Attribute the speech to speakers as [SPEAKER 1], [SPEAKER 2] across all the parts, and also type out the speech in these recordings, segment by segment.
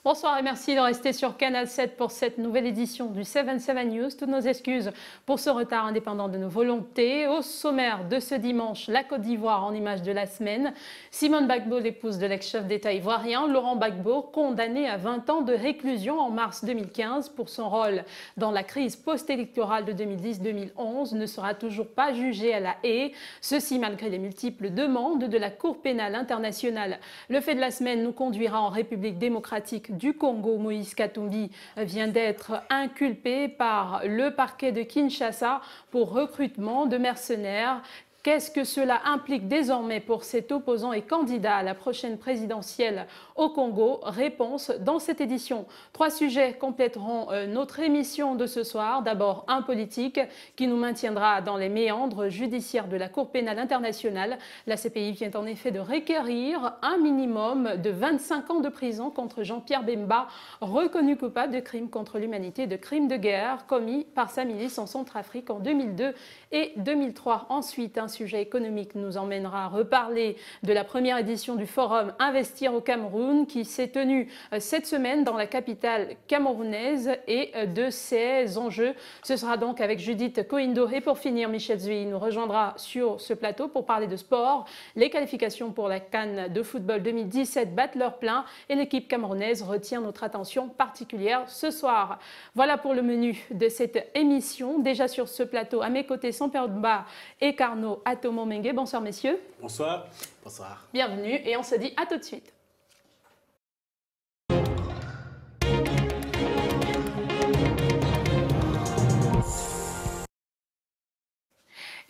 [SPEAKER 1] Bonsoir et merci de rester sur Canal 7 pour cette nouvelle édition du 7-7 News. Toutes nos excuses pour ce retard indépendant de nos volontés. Au sommaire de ce dimanche, la Côte d'Ivoire en image de la semaine. Simone Gbagbo, l'épouse de l'ex-chef d'État ivoirien, Laurent Gbagbo, condamné à 20 ans de réclusion en mars 2015 pour son rôle dans la crise post-électorale de 2010-2011, ne sera toujours pas jugé à La Haye. Ceci malgré les multiples demandes de la Cour pénale internationale. Le fait de la semaine nous conduira en République démocratique du Congo. Moïse Katumbi vient d'être inculpé par le parquet de Kinshasa pour recrutement de mercenaires. Qu'est-ce que cela implique désormais pour cet opposant et candidat à la prochaine présidentielle au Congo? Réponse dans cette édition. 3 sujets compléteront notre émission de ce soir. D'abord, un politique qui nous maintiendra dans les méandres judiciaires de la Cour pénale internationale. La CPI vient en effet de requérir un minimum de 25 ans de prison contre Jean-Pierre Bemba, reconnu coupable de crimes contre l'humanité et de crimes de guerre commis par sa milice en Centrafrique en 2002 et 2003. Ensuite, un sujet économique nous emmènera à reparler de la première édition du forum Investir au Cameroun qui s'est tenu cette semaine dans la capitale camerounaise et de ses enjeux. Ce sera donc avec Judith Koindo et pour finir, Michel Zui nous rejoindra sur ce plateau pour parler de sport. Les qualifications pour la CAN de football 2017 battent leur plein et l'équipe camerounaise retient notre attention particulière ce soir. Voilà pour le menu de cette émission. Déjà sur ce plateau, à mes côtés, Samper-Ba et Carnot Atomo Mengue. Bonsoir messieurs.
[SPEAKER 2] Bonsoir. Bonsoir.
[SPEAKER 1] Bienvenue et on se dit à tout de suite.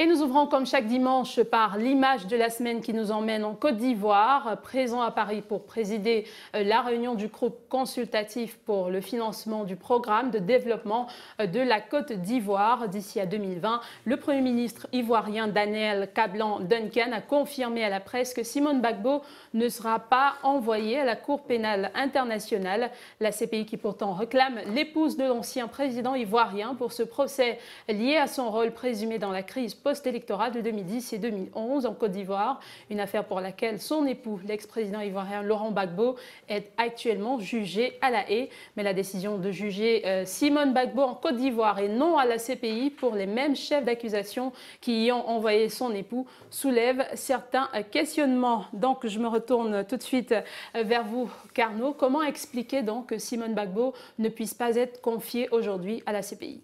[SPEAKER 1] Et nous ouvrons comme chaque dimanche par l'image de la semaine qui nous emmène en Côte d'Ivoire, présent à Paris pour présider la réunion du groupe consultatif pour le financement du programme de développement de la Côte d'Ivoire d'ici à 2020. Le Premier ministre ivoirien Daniel Kablan-Duncan a confirmé à la presse que Simone Gbagbo ne sera pas envoyée à la Cour pénale internationale. La CPI qui pourtant réclame l'épouse de l'ancien président ivoirien pour ce procès lié à son rôle présumé dans la crise post-électorale de 2010 et 2011 en Côte d'Ivoire, une affaire pour laquelle son époux, l'ex-président ivoirien Laurent Gbagbo, est actuellement jugé à La Haye. Mais la décision de juger Simone Gbagbo en Côte d'Ivoire et non à la CPI pour les mêmes chefs d'accusation qui y ont envoyé son époux soulève certains questionnements. Donc je me retourne tout de suite vers vous, Carnot. Comment expliquer donc que Simone Gbagbo ne puisse pas être confiée aujourd'hui à la CPI?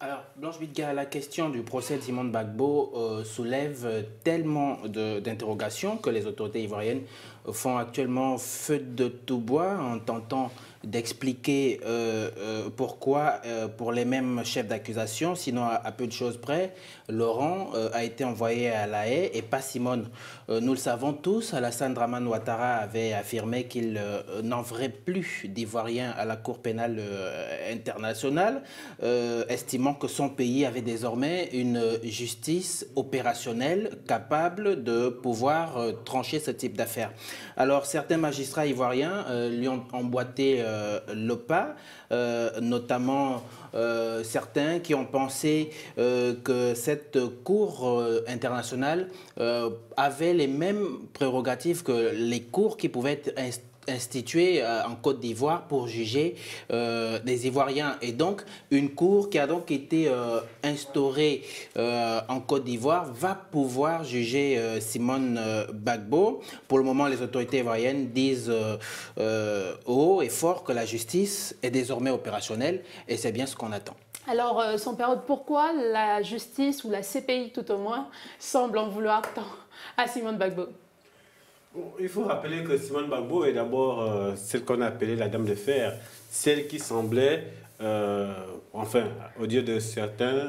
[SPEAKER 2] Alors, Blanche Bidga, la question du procès de Simone Gbagbo soulève tellement d'interrogations que les autorités ivoiriennes font actuellement feu de tout bois en tentant d'expliquer pourquoi, pour les mêmes chefs d'accusation, sinon à peu de choses près, Laurent a été envoyé à La Haye et pas Simone. Nous le savons tous, Alassane Dramane Ouattara avait affirmé qu'il n'enverrait plus d'Ivoiriens à la Cour pénale internationale, estimant que son pays avait désormais une justice opérationnelle capable de pouvoir trancher ce type d'affaires. Alors certains magistrats ivoiriens lui ont emboîté le pas, notamment certains qui ont pensé que cette cour internationale avait les mêmes prérogatives que les cours qui pouvaient être instituée en Côte d'Ivoire pour juger des Ivoiriens. Et donc, une cour qui a donc été instaurée en Côte d'Ivoire va pouvoir juger Simone Gbagbo. Pour le moment, les autorités ivoiriennes disent haut et fort que la justice est désormais opérationnelle et c'est bien ce qu'on attend.
[SPEAKER 1] Alors, sans période, pourquoi la justice ou la CPI tout au moins semble en vouloir tant à Simone Gbagbo?
[SPEAKER 3] Il faut rappeler que Simone Gbagbo est d'abord celle qu'on a appelée la Dame de Fer, celle qui semblait, enfin, aux yeux de certains,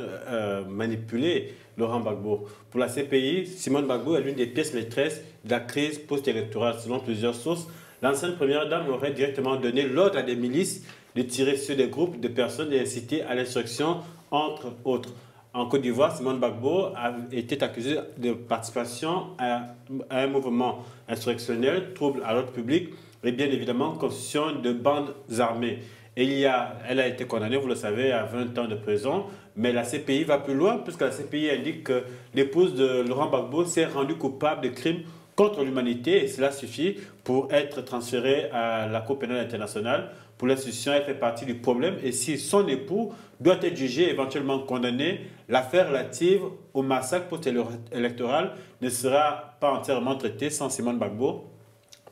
[SPEAKER 3] manipuler Laurent Gbagbo. Pour la CPI, Simone Gbagbo est l'une des pièces maîtresses de la crise post-électorale. Selon plusieurs sources, l'ancienne première dame aurait directement donné l'ordre à des milices de tirer sur des groupes de personnes et inciter à l'insurrection, entre autres. En Côte d'Ivoire, Simone Gbagbo a été accusée de participation à un mouvement insurrectionnel, trouble à l'ordre public et bien évidemment constitution de bandes armées. Et elle a été condamnée, vous le savez, à 20 ans de prison. Mais la CPI va plus loin puisque la CPI indique que l'épouse de Laurent Gbagbo s'est rendue coupable de crimes contre l'humanité et cela suffit pour être transféré à la Cour pénale internationale. Pour l'institution, elle fait partie du problème et si son époux doit être jugé, éventuellement condamné, l'affaire relative au massacre post-électoral ne sera pas entièrement traitée sans Simone Gbagbo.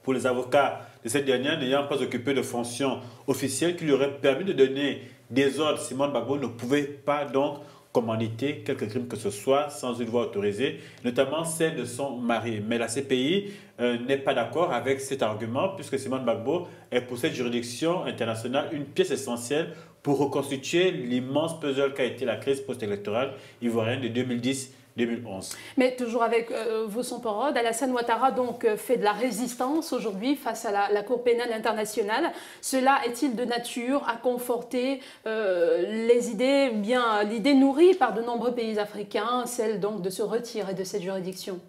[SPEAKER 3] Pour les avocats de cette dernière n'ayant pas occupé de fonctions officielles qui lui auraient permis de donner des ordres, Simone Gbagbo ne pouvait pas donc commanditer quelque crime que ce soit sans une voie autorisée, notamment celle de son mari. Mais la CPI n'est pas d'accord avec cet argument puisque Simone Gbagbo est pour cette juridiction internationale une pièce essentielle pour reconstituer l'immense puzzle qu'a été la crise post-électorale ivoirienne de 2010-2011.
[SPEAKER 1] Mais toujours avec vos sans-parole, Alassane Ouattara donc fait de la résistance aujourd'hui face à la Cour pénale internationale. Cela est-il de nature à conforter les idées, bien l'idée nourrie par de nombreux pays africains, celle donc de se retirer de cette juridiction?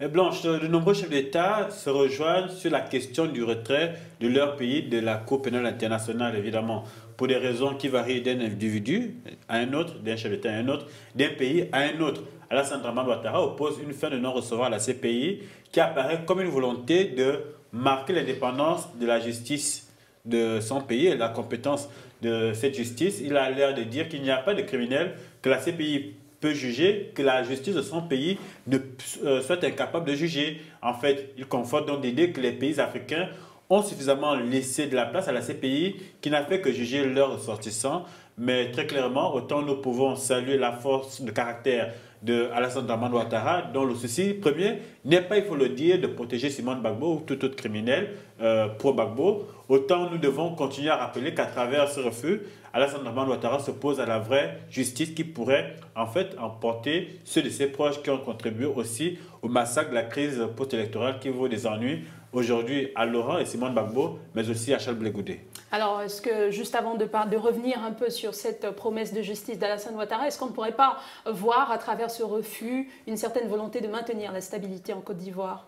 [SPEAKER 3] Mais Blanche, de nombreux chefs d'État se rejoignent sur la question du retrait de leur pays de la Cour pénale internationale, évidemment, pour des raisons qui varient d'un individu à un autre, d'un chef d'État à un autre, d'un pays à un autre. Alassane Ouattara oppose une fin de non-recevoir à la CPI qui apparaît comme une volonté de marquer l'indépendance de la justice de son pays et la compétence de cette justice. Il a l'air de dire qu'il n'y a pas de criminel que la CPI peut juger, que la justice de son pays ne soit incapable de juger. En fait, il conforte donc l'idée que les pays africains ont suffisamment laissé de la place à la CPI qui n'a fait que juger leurs ressortissants. Mais très clairement, autant nous pouvons saluer la force de caractère de Alassane Ouattara, dont le souci premier n'est pas, il faut le dire, de protéger Simone Gbagbo ou tout autre criminel pro-Gbagbo. Autant nous devons continuer à rappeler qu'à travers ce refus, Alassane Ouattara s'oppose à la vraie justice qui pourrait en fait emporter ceux de ses proches qui ont contribué aussi au massacre de la crise post-électorale qui vaut des ennuis aujourd'hui à Laurent et Simone Gbagbo, mais aussi à Charles Blé Goudé.
[SPEAKER 1] Alors, est-ce que, juste avant de revenir un peu sur cette promesse de justice d'Alassane Ouattara, est-ce qu'on ne pourrait pas voir à travers ce refus une certaine volonté de maintenir la stabilité en Côte d'Ivoire?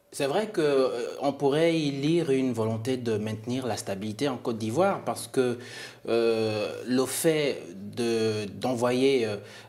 [SPEAKER 2] C'est vrai qu'on pourrait y lire une volonté de maintenir la stabilité en Côte d'Ivoire parce que le fait d'envoyer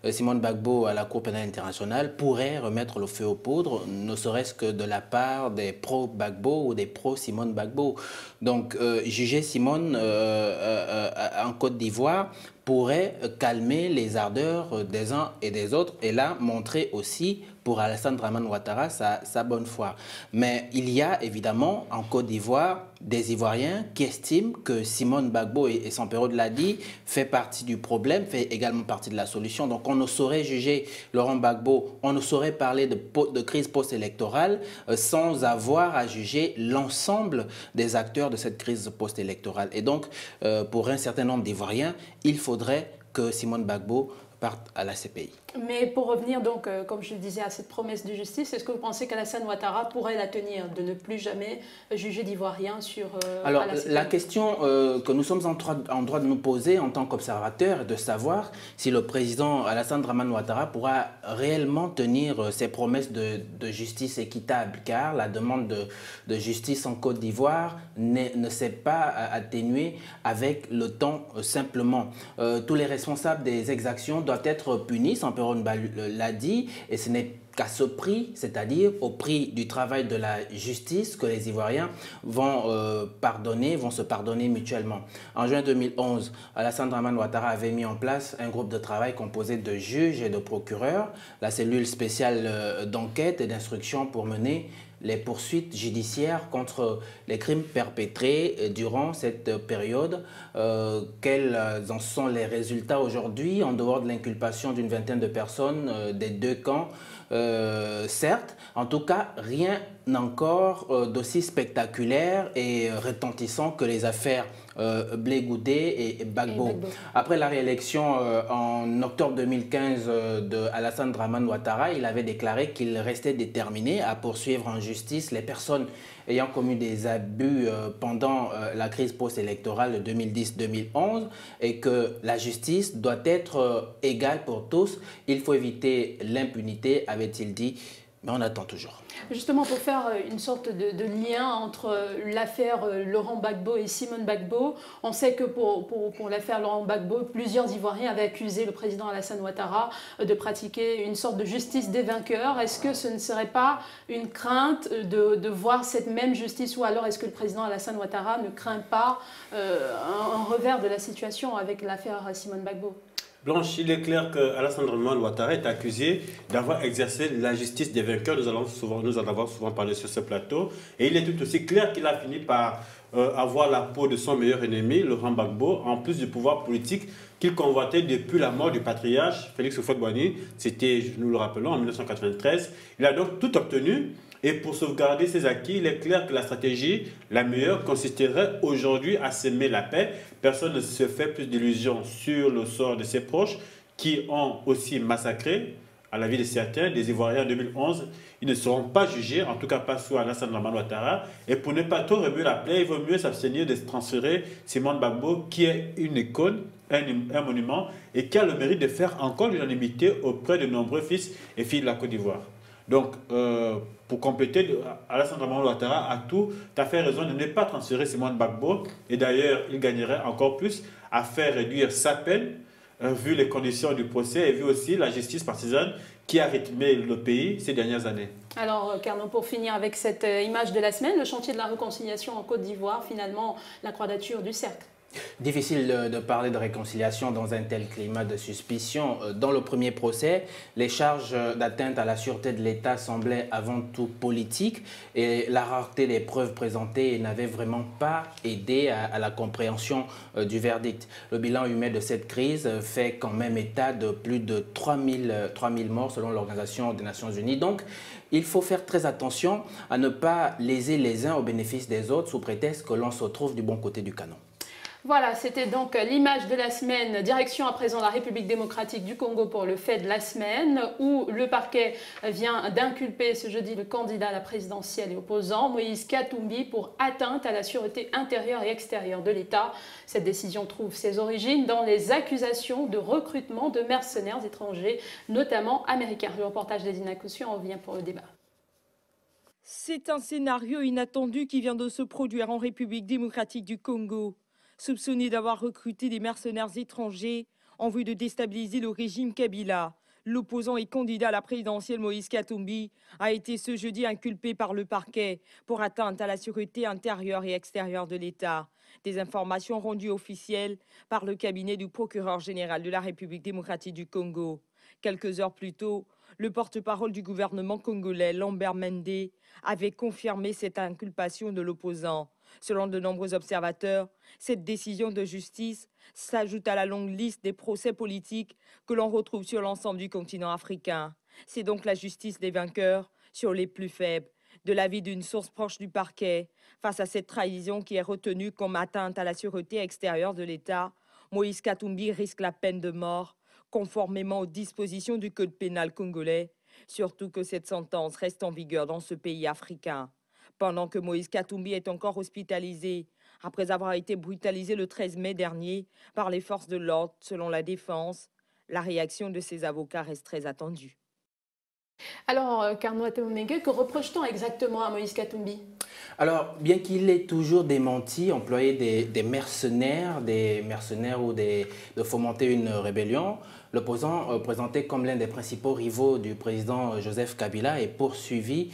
[SPEAKER 2] Simone Gbagbo à la Cour pénale internationale pourrait remettre le feu aux poudres, ne serait-ce que de la part des pro-Gbagbo ou des pro-Simone Gbagbo. Donc, juger Simone en Côte d'Ivoire pourrait calmer les ardeurs des uns et des autres et là montrer aussi pour Alassane Ouattara sa bonne foi. Mais il y a évidemment en Côte d'Ivoire des Ivoiriens qui estiment que Simone Gbagbo, et Sampero l'a dit, fait partie du problème, fait également partie de la solution. Donc on ne saurait juger Laurent Gbagbo, on ne saurait parler de crise post-électorale sans avoir à juger l'ensemble des acteurs de cette crise post-électorale. Et donc pour un certain nombre d'Ivoiriens, il faudrait que Simone Gbagbo parte à la CPI.
[SPEAKER 1] Mais pour revenir donc, comme je le disais, à cette promesse de justice, est-ce que vous pensez qu'Alassane Ouattara pourrait la tenir, de ne plus jamais juger d'Ivoiriens sur
[SPEAKER 2] Alors,
[SPEAKER 1] à la CPI?
[SPEAKER 2] la question que nous sommes en droit de nous poser en tant qu'observateurs est de savoir si le président Alassane Ouattara pourra réellement tenir ses promesses de justice équitable, car la demande de justice en Côte d'Ivoire ne s'est pas atténuée avec le temps simplement. Tous les responsables des exactions doivent être punis, Sampero l'a dit, et ce n'est qu'à ce prix, c'est-à-dire au prix du travail de la justice, que les Ivoiriens vont se pardonner mutuellement. En juin 2011, Alassane Ouattara avait mis en place un groupe de travail composé de juges et de procureurs, la cellule spéciale d'enquête et d'instruction pour mener les poursuites judiciaires contre les crimes perpétrés durant cette période. Quels en sont les résultats aujourd'hui, en dehors de l'inculpation d'une vingtaine de personnes des deux camps? Certes, en tout cas, rien encore d'aussi spectaculaire et retentissant que les affaires Blé Goudé et Gbagbo. Après la réélection en octobre 2015 de Alassane Ouattara, il avait déclaré qu'il restait déterminé à poursuivre en justice les personnes ayant commis des abus pendant la crise post-électorale de 2010-2011 et que la justice doit être égale pour tous. Il faut éviter l'impunité, avait-il dit. Mais on attend toujours.
[SPEAKER 1] Justement, pour faire une sorte de lien entre l'affaire Laurent Gbagbo et Simone Gbagbo, on sait que pour l'affaire Laurent Gbagbo, plusieurs Ivoiriens avaient accusé le président Alassane Ouattara de pratiquer une sorte de justice des vainqueurs. Est-ce que ce ne serait pas une crainte de voir cette même justice, ou alors est-ce que le président Alassane Ouattara ne craint pas un revers de la situation avec l'affaire Simone Gbagbo?
[SPEAKER 3] Blanche, il est clair qu'Alassane Ouattara est accusé d'avoir exercé la justice des vainqueurs. Nous en avons souvent parlé sur ce plateau. Et il est tout aussi clair qu'il a fini par avoir la peau de son meilleur ennemi, Laurent Gbagbo, en plus du pouvoir politique qu'il convoitait depuis la mort du patriarche Félix Houphouët-Boigny. C'était, nous le rappelons, en 1993. Il a donc tout obtenu. Et pour sauvegarder ses acquis, il est clair que la stratégie la meilleure consisterait aujourd'hui à semer la paix. Personne ne se fait plus d'illusions sur le sort de ses proches qui ont aussi massacré, à la vie de certains, des Ivoiriens en 2011. Ils ne seront pas jugés, en tout cas pas sous Alassane Ouattara. Et pour ne pas trop remuer la plaie, il vaut mieux s'abstenir de transférer Simone Gbagbo, qui est une icône, un monument, et qui a le mérite de faire encore l'unanimité auprès de nombreux fils et filles de la Côte d'Ivoire. Donc, pour compléter, Alassane Ouattara a tout à fait raison de ne pas transférer Simone Gbagbo. Et d'ailleurs, il gagnerait encore plus à faire réduire sa peine, vu les conditions du procès et vu aussi la justice partisane qui a rythmé le pays ces dernières années.
[SPEAKER 1] Alors, Carnot, pour finir avec cette image de la semaine, le chantier de la réconciliation en Côte d'Ivoire, finalement, la quadrature du cercle.
[SPEAKER 2] Difficile de parler de réconciliation dans un tel climat de suspicion. Dans le premier procès, les charges d'atteinte à la sûreté de l'État semblaient avant tout politiques et la rareté des preuves présentées n'avait vraiment pas aidé à la compréhension du verdict. Le bilan humain de cette crise fait quand même état de plus de 3000 morts selon l'Organisation des Nations Unies. Donc, il faut faire très attention à ne pas léser les uns au bénéfice des autres sous prétexte que l'on se trouve du bon côté du canon.
[SPEAKER 1] Voilà, c'était donc l'image de la semaine. Direction à présent la République démocratique du Congo pour le fait de la semaine, où le parquet vient d'inculper ce jeudi le candidat à la présidentielle et opposant, Moïse Katumbi, pour atteinte à la sûreté intérieure et extérieure de l'État. Cette décision trouve ses origines dans les accusations de recrutement de mercenaires étrangers, notamment américains. Le reportage d'Edina Koussu en revient pour le débat.
[SPEAKER 4] C'est un scénario inattendu qui vient de se produire en République démocratique du Congo. Soupçonné d'avoir recruté des mercenaires étrangers en vue de déstabiliser le régime Kabila, l'opposant et candidat à la présidentielle Moïse Katumbi a été ce jeudi inculpé par le parquet pour atteinte à la sûreté intérieure et extérieure de l'État. Des informations rendues officielles par le cabinet du procureur général de la République démocratique du Congo. Quelques heures plus tôt, le porte-parole du gouvernement congolais, Lambert Mende, avait confirmé cette inculpation de l'opposant. Selon de nombreux observateurs, cette décision de justice s'ajoute à la longue liste des procès politiques que l'on retrouve sur l'ensemble du continent africain. C'est donc la justice des vainqueurs sur les plus faibles. De l'avis d'une source proche du parquet, face à cette trahison qui est retenue comme atteinte à la sûreté extérieure de l'État, Moïse Katumbi risque la peine de mort, conformément aux dispositions du code pénal congolais, surtout que cette sentence reste en vigueur dans ce pays africain. Pendant que Moïse Katumbi est encore hospitalisé, après avoir été brutalisé le 13 mai dernier par les forces de l'ordre, selon la défense, la réaction de ses avocats reste très attendue.
[SPEAKER 1] Alors, Carnot Ateomenge, que reproche-t-on exactement à Moïse Katumbi?
[SPEAKER 2] Alors, bien qu'il ait toujours démenti, employé des mercenaires ou de fomenter une rébellion, l'opposant présenté comme l'un des principaux rivaux du président Joseph Kabila est poursuivi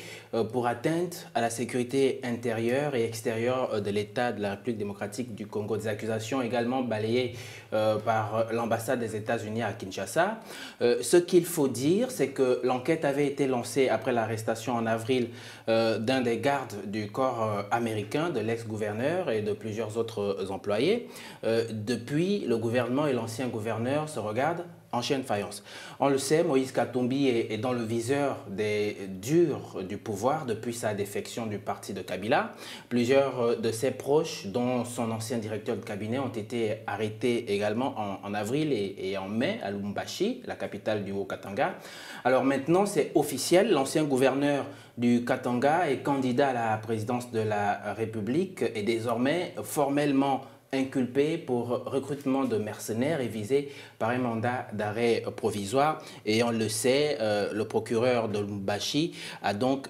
[SPEAKER 2] pour atteinte à la sécurité intérieure et extérieure de l'État de la République démocratique du Congo. Des accusations également balayées par l'ambassade des États-Unis à Kinshasa. Ce qu'il faut dire, c'est que l'enquête avait été lancée après l'arrestation en avril d'un des gardes du corps américain, de l'ex-gouverneur et de plusieurs autres employés. Depuis, le gouvernement et l'ancien gouverneur se regardent en chien de faïence. On le sait, Moïse Katumbi est dans le viseur des durs du pouvoir depuis sa défection du parti de Kabila. Plusieurs de ses proches, dont son ancien directeur de cabinet, ont été arrêtés également en avril et en mai à Lubumbashi, la capitale du Haut-Katanga. Alors maintenant, c'est officiel, l'ancien gouverneur du Katanga est candidat à la présidence de la République et désormais formellement inculpé pour recrutement de mercenaires et visé par un mandat d'arrêt provisoire. Et on le sait, le procureur de Lubumbashi a donc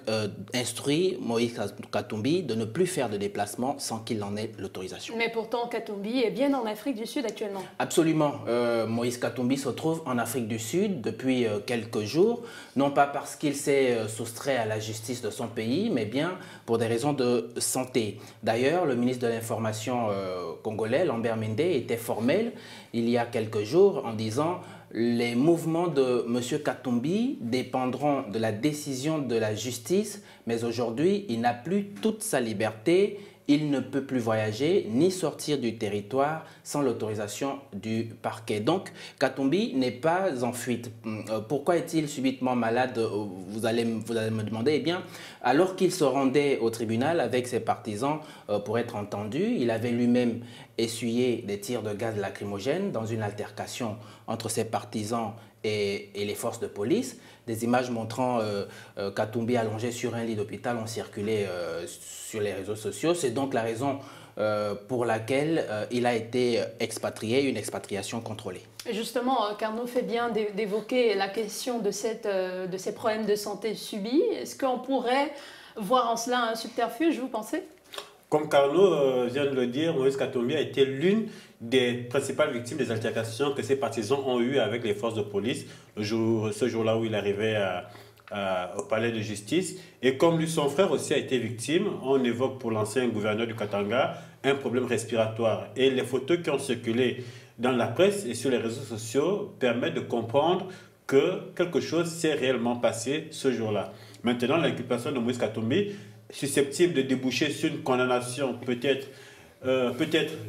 [SPEAKER 2] instruit Moïse Katumbi de ne plus faire de déplacement sans qu'il en ait l'autorisation.
[SPEAKER 1] Mais pourtant, Katumbi est bien en Afrique du Sud actuellement.
[SPEAKER 2] Absolument. Moïse Katumbi se trouve en Afrique du Sud depuis quelques jours, non pas parce qu'il s'est soustrait à la justice de son pays, mais bien pour des raisons de santé. D'ailleurs, le ministre de l'Information congolais, Lambert Mende, était formel il y a quelques jours en disant « Les mouvements de M. Katumbi dépendront de la décision de la justice, mais aujourd'hui, il n'a plus toute sa liberté. Il ne peut plus voyager ni sortir du territoire sans l'autorisation du parquet. » Donc, Katumbi n'est pas en fuite. Pourquoi est-il subitement malade? Vous allez me demander. Eh bien, alors qu'il se rendait au tribunal avec ses partisans pour être entendu, il avait lui-même essuyé des tirs de gaz lacrymogène dans une altercation entre ses partisans et les forces de police. Des images montrant Katumbi allongé sur un lit d'hôpital ont circulé sur les réseaux sociaux. C'est donc la raison pour laquelle il a été expatrié, une expatriation contrôlée.
[SPEAKER 1] Et justement, Carnot fait bien d'évoquer la question de ces problèmes de santé subis. Est-ce qu'on pourrait voir en cela un subterfuge, vous pensez?
[SPEAKER 3] Comme Carnot vient de le dire, Moïse Katumbi a été l'une des principales victimes des altercations que ses partisans ont eues avec les forces de police ce jour-là où il arrivait au palais de justice. Et comme lui, son frère aussi a été victime, on évoque pour l'ancien gouverneur du Katanga un problème respiratoire. Et les photos qui ont circulé dans la presse et sur les réseaux sociaux permettent de comprendre que quelque chose s'est réellement passé ce jour-là. Maintenant, l'inculpation de Moïse Katumbi, susceptible de déboucher sur une condamnation, peut-être,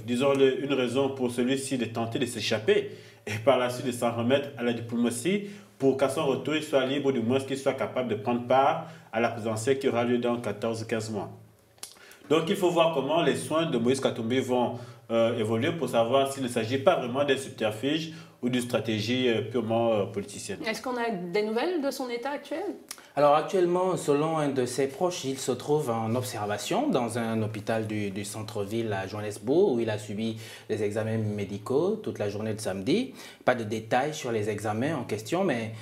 [SPEAKER 3] disons-le, une raison pour celui-ci de tenter de s'échapper et par la suite de s'en remettre à la diplomatie pour qu'à son retour, il soit libre, du moins qu'il soit capable de prendre part à la présidentielle qui aura lieu dans 14-15 mois. Donc il faut voir comment les soins de Moïse Katumbi vont évoluer pour savoir s'il ne s'agit pas vraiment d'un subterfuge ou d'une stratégie purement politicienne.
[SPEAKER 1] Est-ce qu'on a des nouvelles de son état actuel?
[SPEAKER 2] Alors actuellement, selon un de ses proches, il se trouve en observation dans un hôpital du centre-ville à Johannesburg où il a subi des examens médicaux toute la journée de samedi. Pas de détails sur les examens en question, mais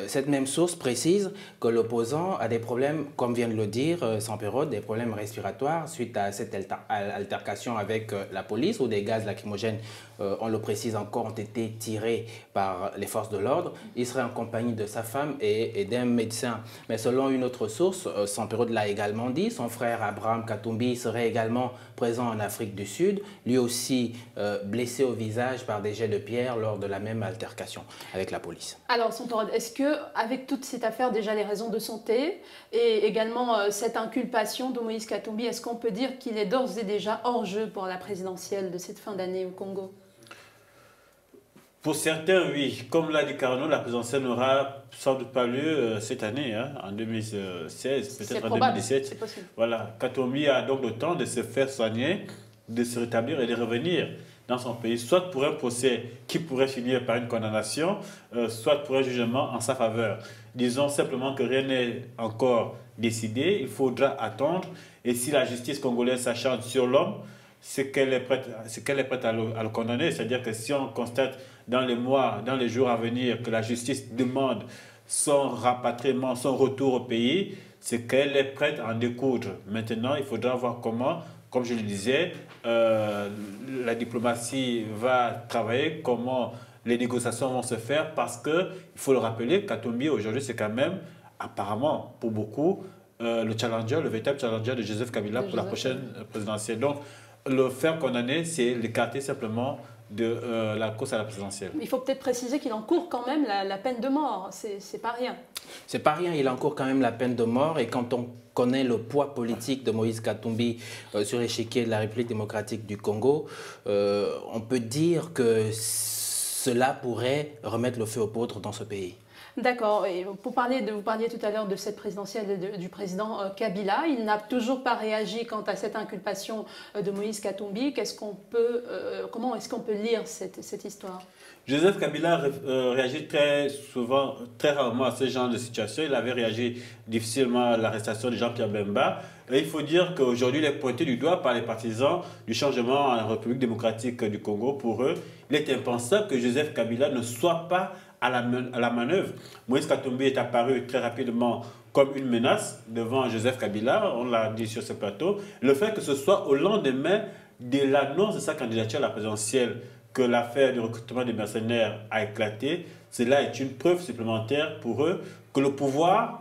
[SPEAKER 2] cette même source précise que l'opposant a des problèmes, comme vient de le dire Sampero, des problèmes respiratoires suite à cette altercation avec la police où des gaz lacrymogènes, on le précise encore, ont été tirés par les forces de l'ordre. Il serait en compagnie de sa femme et d'un médecin. Mais selon une autre source, Sampero l'a également dit, son frère Abraham Katumbi serait également présent en Afrique du Sud, lui aussi blessé au visage par des jets de pierre lors de la même altercation avec la police.
[SPEAKER 1] Alors, Sampero, est-ce qu'avec toute cette affaire, déjà les raisons de santé et également cette inculpation de Moïse Katumbi, est-ce qu'on peut dire qu'il est d'ores et déjà hors jeu pour la présidentielle de cette fin d'année au Congo?
[SPEAKER 3] Pour certains, oui. Comme l'a dit Carnot, la présidentielle n'aura sans doute pas lieu cette année, hein, en 2016, peut-être en 2017.
[SPEAKER 1] C'est possible.
[SPEAKER 3] Voilà. Katumbi a donc le temps de se faire soigner, de se rétablir et de revenir dans son pays, soit pour un procès qui pourrait finir par une condamnation, soit pour un jugement en sa faveur. Disons simplement que rien n'est encore décidé, il faudra attendre. Et si la justice congolaise s'acharne sur l'homme, c'est qu'elle est prête à le condamner. C'est-à-dire que si on constate dans les mois, dans les jours à venir que la justice demande son rapatriement, son retour au pays, c'est qu'elle est prête à en découdre. Maintenant, il faudra voir comment, comme je le disais, la diplomatie va travailler, comment les négociations vont se faire, parce que, il faut le rappeler, Katumbi aujourd'hui, c'est quand même, apparemment, pour beaucoup, le véritable challenger de Joseph Kabila pour la prochaine présidentielle. Donc, le faire condamner, c'est l'écarter simplement de la course à la présidentielle.
[SPEAKER 1] Il faut peut-être préciser qu'il encourt quand même la peine de mort. C'est pas rien.
[SPEAKER 2] C'est pas rien, il encourt quand même la peine de mort. Et quand on connaît le poids politique de Moïse Katumbi sur l'échiquier de la République démocratique du Congo, on peut dire que cela pourrait remettre le feu aux poudres dans ce pays.
[SPEAKER 1] D'accord. Et vous parliez tout à l'heure de cette présidentielle du président Kabila. Il n'a toujours pas réagi quant à cette inculpation de Moïse Katumbi. Comment est-ce qu'on peut lire cette histoire?
[SPEAKER 3] Joseph Kabila réagit très souvent, très rarement à ce genre de situation. Il avait réagi difficilement à l'arrestation de Jean-Pierre Bemba. Et il faut dire qu'aujourd'hui, il est pointé du doigt par les partisans du changement en République démocratique du Congo. Pour eux, il est impensable que Joseph Kabila ne soit pas à la manœuvre. Moïse Katumbi est apparu très rapidement comme une menace devant Joseph Kabila, on l'a dit sur ce plateau. Le fait que ce soit au lendemain de l'annonce de sa candidature à la présidentielle que l'affaire du recrutement des mercenaires a éclaté, cela est une preuve supplémentaire pour eux que le pouvoir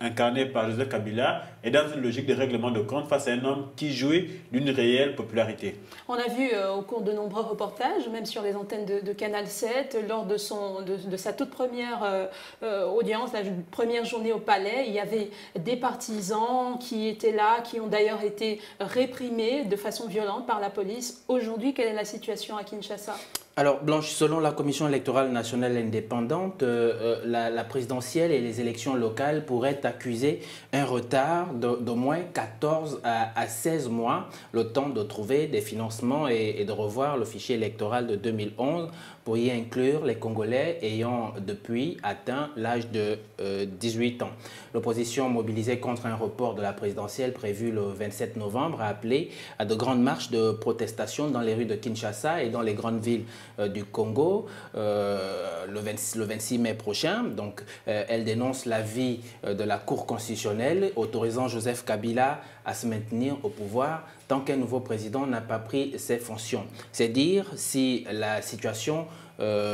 [SPEAKER 3] incarné par Joseph Kabila est dans une logique de règlement de compte face à un homme qui jouit d'une réelle popularité.
[SPEAKER 1] On a vu au cours de nombreux reportages, même sur les antennes de Canal 7, lors de sa toute première audience, la première journée au Palais, il y avait des partisans qui étaient là, qui ont d'ailleurs été réprimés de façon violente par la police. Aujourd'hui, quelle est la situation à Kinshasa ?
[SPEAKER 2] Alors, Blanche, selon la Commission électorale nationale indépendante, la présidentielle et les élections locales pourraient accuser un retard d'au moins 14 à 16 mois, le temps de trouver des financements et de revoir le fichier électoral de 2011 pour y inclure les Congolais ayant depuis atteint l'âge de 18 ans. L'opposition mobilisée contre un report de la présidentielle prévu le 27 novembre a appelé à de grandes marches de protestation dans les rues de Kinshasa et dans les grandes villes du Congo le 26 mai prochain. Donc, elle dénonce l'avis de la Cour constitutionnelle autorisant Joseph Kabila à se maintenir au pouvoir tant qu'un nouveau président n'a pas pris ses fonctions. C'est dire si la situation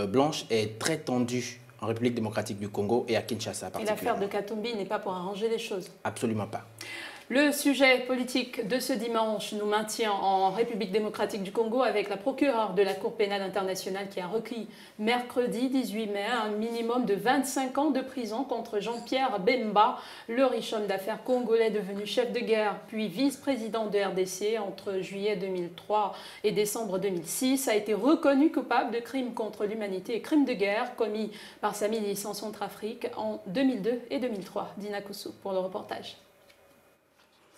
[SPEAKER 2] blanche est très tendue en République démocratique du Congo et à Kinshasa particulièrement.
[SPEAKER 1] Et l'affaire de Katumbi n'est pas pour arranger les choses?
[SPEAKER 2] Absolument pas.
[SPEAKER 1] Le sujet politique de ce dimanche nous maintient en République démocratique du Congo avec la procureure de la Cour pénale internationale qui a requis mercredi 18 mai un minimum de 25 ans de prison contre Jean-Pierre Bemba, le riche homme d'affaires congolais devenu chef de guerre puis vice-président de RDC entre juillet 2003 et décembre 2006, a été reconnu coupable de crimes contre l'humanité et crimes de guerre commis par sa milice en Centrafrique en 2002 et 2003. Dina Koussou pour le reportage.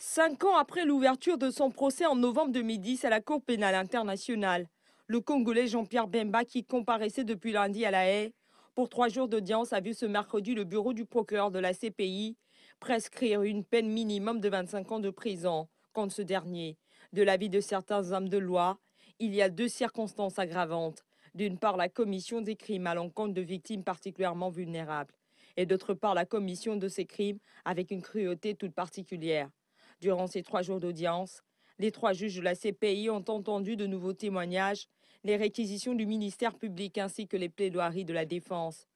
[SPEAKER 4] 5 ans après l'ouverture de son procès en novembre 2010 à la Cour pénale internationale, le Congolais Jean-Pierre Bemba, qui comparaissait depuis lundi à La Haye pour 3 jours d'audience, a vu ce mercredi le bureau du procureur de la CPI prescrire une peine minimum de 25 ans de prison contre ce dernier. De l'avis de certains hommes de loi, il y a 2 circonstances aggravantes. D'une part, la commission des crimes à l'encontre de victimes particulièrement vulnérables, et d'autre part, la commission de ces crimes avec une cruauté toute particulière. Durant ces 3 jours d'audience, les 3 juges de la CPI ont entendu de nouveaux témoignages, les réquisitions du ministère public ainsi que les plaidoiries de la défense.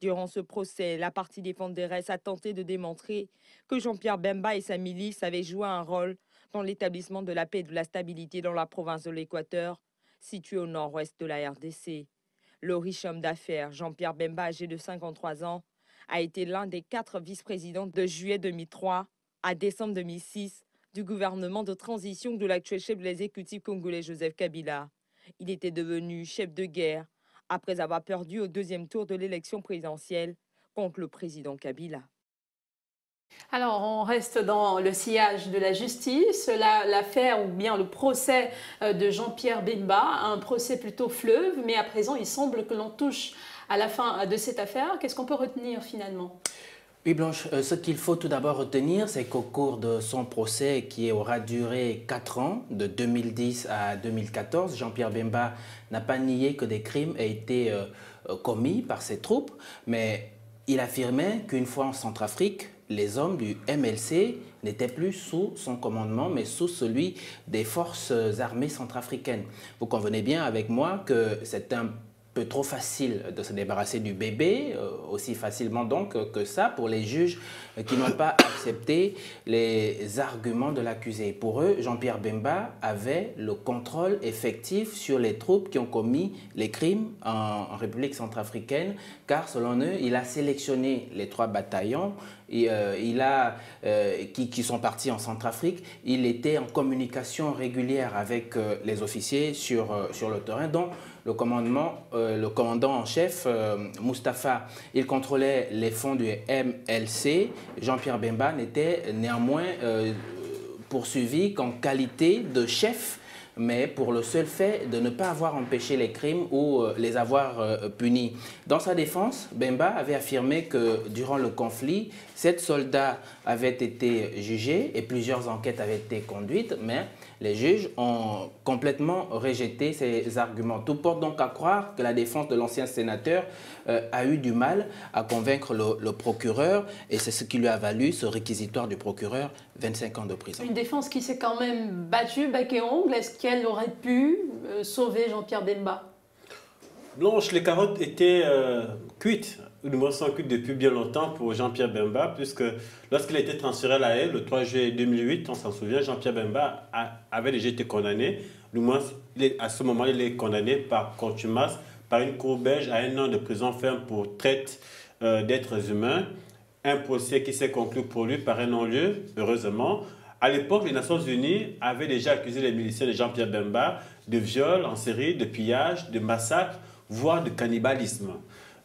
[SPEAKER 4] Durant ce procès, la partie défenderesse a tenté de démontrer que Jean-Pierre Bemba et sa milice avaient joué un rôle dans l'établissement de la paix et de la stabilité dans la province de l'Équateur, située au nord-ouest de la RDC. Le riche homme d'affaires, Jean-Pierre Bemba, âgé de 53 ans, a été l'un des 4 vice-présidents de juillet 2003 à décembre 2006 du gouvernement de transition de l'actuel chef de l'exécutif congolais Joseph Kabila. Il était devenu chef de guerre après avoir perdu au 2e tour de l'élection présidentielle contre le président Kabila.
[SPEAKER 1] Alors, on reste dans le sillage de la justice. L'affaire ou bien le procès de Jean-Pierre Bemba, un procès plutôt fleuve, mais à présent, il semble que l'on touche à la fin de cette affaire. Qu'est-ce qu'on peut retenir finalement ?
[SPEAKER 2] Oui, Blanche, ce qu'il faut tout d'abord retenir, c'est qu'au cours de son procès qui aura duré 4 ans, de 2010 à 2014, Jean-Pierre Bemba n'a pas nié que des crimes aient été commis par ses troupes, mais il affirmait qu'une fois en Centrafrique, les hommes du MLC n'étaient plus sous son commandement, mais sous celui des forces armées centrafricaines. Vous convenez bien avec moi que c'est un peu trop facile de se débarrasser du bébé, aussi facilement donc que ça pour les juges qui n'ont pas accepté les arguments de l'accusé. Pour eux, Jean-Pierre Bemba avait le contrôle effectif sur les troupes qui ont commis les crimes en République centrafricaine, car selon eux, il a sélectionné les 3 bataillons qui sont partis en Centrafrique. Il était en communication régulière avec les officiers sur le terrain, dont le commandant en chef, Mustapha. Il contrôlait les fonds du MLC. Jean-Pierre Bemba n'était néanmoins poursuivi qu'en qualité de chef mais pour le seul fait de ne pas avoir empêché les crimes ou les avoir punis. Dans sa défense, Bemba avait affirmé que durant le conflit, 7 soldats avaient été jugés et plusieurs enquêtes avaient été conduites, mais les juges ont complètement rejeté ces arguments. Tout porte donc à croire que la défense de l'ancien sénateur a eu du mal à convaincre le procureur, et c'est ce qui lui a valu ce réquisitoire du procureur, 25 ans de prison.
[SPEAKER 1] Une défense qui s'est quand même battue, bec et ongle. Est-ce qu'elle aurait pu sauver Jean-Pierre Bemba?
[SPEAKER 3] Blanche, les carottes étaient cuites, nous sont cuites depuis bien longtemps pour Jean-Pierre Bemba, puisque lorsqu'il a été transféré à La Haye, le 3 juillet 2008, on s'en souvient, Jean-Pierre Bemba avait déjà été condamné. Du moins, à ce moment, il est condamné par contumace par une cour belge à 1 an de prison ferme pour traite d'êtres humains. Un procès qui s'est conclu pour lui par un non-lieu, heureusement. À l'époque, les Nations Unies avaient déjà accusé les miliciens de Jean-Pierre Bemba de viol en série, de pillage, de massacre, voire de cannibalisme.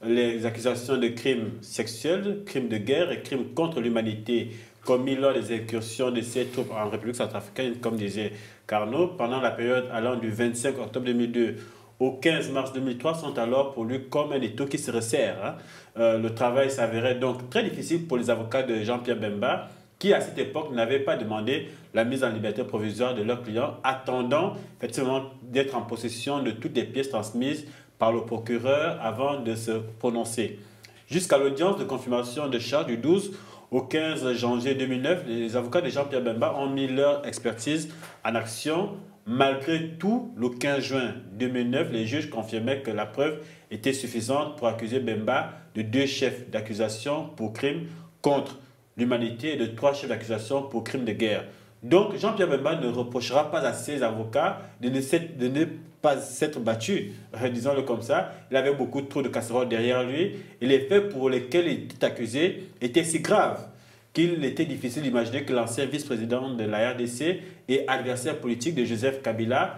[SPEAKER 3] Les accusations de crimes sexuels, crimes de guerre et crimes contre l'humanité commis lors des incursions de ces troupes en République centrafricaine, comme disait Carnot, pendant la période allant du 25 octobre 2002 au 15 mars 2003 sont alors pour lui comme un étau qui se resserre. Le travail s'avérait donc très difficile pour les avocats de Jean-Pierre Bemba, qui à cette époque n'avaient pas demandé la mise en liberté provisoire de leurs clients, attendant effectivement d'être en possession de toutes les pièces transmises par le procureur avant de se prononcer. Jusqu'à l'audience de confirmation de charge du 12 au 15 janvier 2009, les avocats de Jean-Pierre Bemba ont mis leur expertise en action. Malgré tout, le 15 juin 2009, les juges confirmaient que la preuve était suffisante pour accuser Bemba de 2 chefs d'accusation pour crimes contre l'humanité et de 3 chefs d'accusation pour crimes de guerre. Donc, Jean-Pierre Bemba ne reprochera pas à ses avocats de ne pas s'être battu, disons-le comme ça. Il avait beaucoup trop de casseroles derrière lui et les faits pour lesquels il était accusé étaient si graves qu'il était difficile d'imaginer que l'ancien vice-président de la RDC et adversaire politique de Joseph Kabila,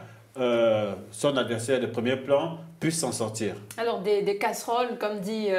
[SPEAKER 3] son adversaire de premier plan, puisse s'en sortir.
[SPEAKER 1] Alors des casseroles, comme dit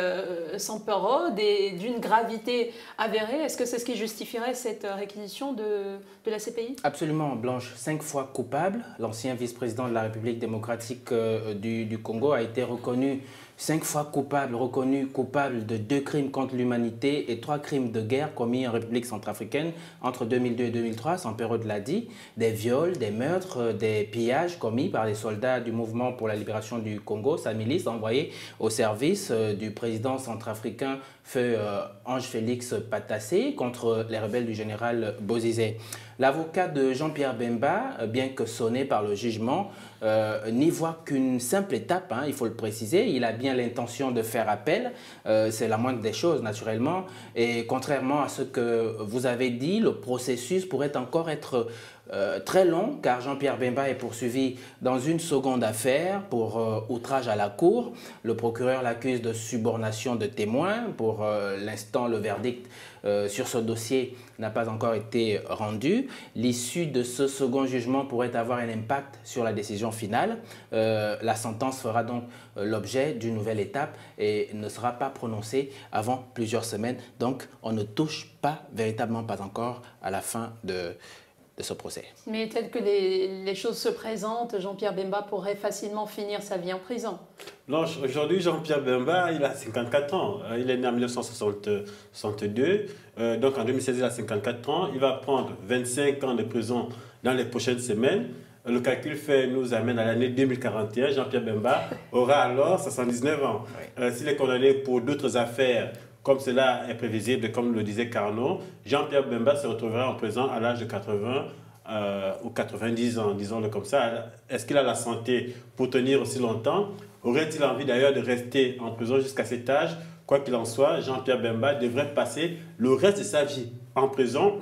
[SPEAKER 1] Sampero, d'une gravité avérée, est-ce que c'est ce qui justifierait cette réquisition de la CPI?
[SPEAKER 2] Absolument, Blanche. 5 fois coupable, l'ancien vice-président de la République démocratique du Congo a été reconnu 5 fois reconnu coupable de 2 crimes contre l'humanité et 3 crimes de guerre commis en République centrafricaine entre 2002 et 2003, Sampero l'a dit, des viols, des meurtres, des pillages commis par les soldats du mouvement pour la libération du Congo, sa milice envoyée au service du président centrafricain Feu Ange Félix Patassé contre les rebelles du général Bozizé. L'avocat de Jean-Pierre Bemba, bien que sonné par le jugement, n'y voit qu'une simple étape, il faut le préciser. Il a bien l'intention de faire appel, c'est la moindre des choses naturellement. Et contrairement à ce que vous avez dit, le processus pourrait encore être très long, car Jean-Pierre Bemba est poursuivi dans une seconde affaire pour outrage à la cour. Le procureur l'accuse de subornation de témoins. Pour l'instant, le verdict sur ce dossier n'a pas encore été rendu. L'issue de ce second jugement pourrait avoir un impact sur la décision finale. La sentence fera donc l'objet d'une nouvelle étape et ne sera pas prononcée avant plusieurs semaines. Donc, on ne touche pas, véritablement pas encore, à la fin de ce procès.
[SPEAKER 1] Mais tel que les choses se présentent, Jean-Pierre Bemba pourrait facilement finir sa vie en prison.
[SPEAKER 3] Non, aujourd'hui, Jean-Pierre Bemba, il a 54 ans. Il est né en 1962. Donc en 2016, il a 54 ans. Il va prendre 25 ans de prison dans les prochaines semaines. Le calcul fait nous amène à l'année 2041. Jean-Pierre Bemba aura alors 79 ans. S'il est condamné pour d'autres affaires, comme cela est prévisible, comme le disait Carnot, Jean-Pierre Bemba se retrouvera en prison à l'âge de 80 ou 90 ans, disons-le comme ça. Est-ce qu'il a la santé pour tenir aussi longtemps? Aurait-il envie d'ailleurs de rester en prison jusqu'à cet âge? Quoi qu'il en soit, Jean-Pierre Bemba devrait passer le reste de sa vie en prison.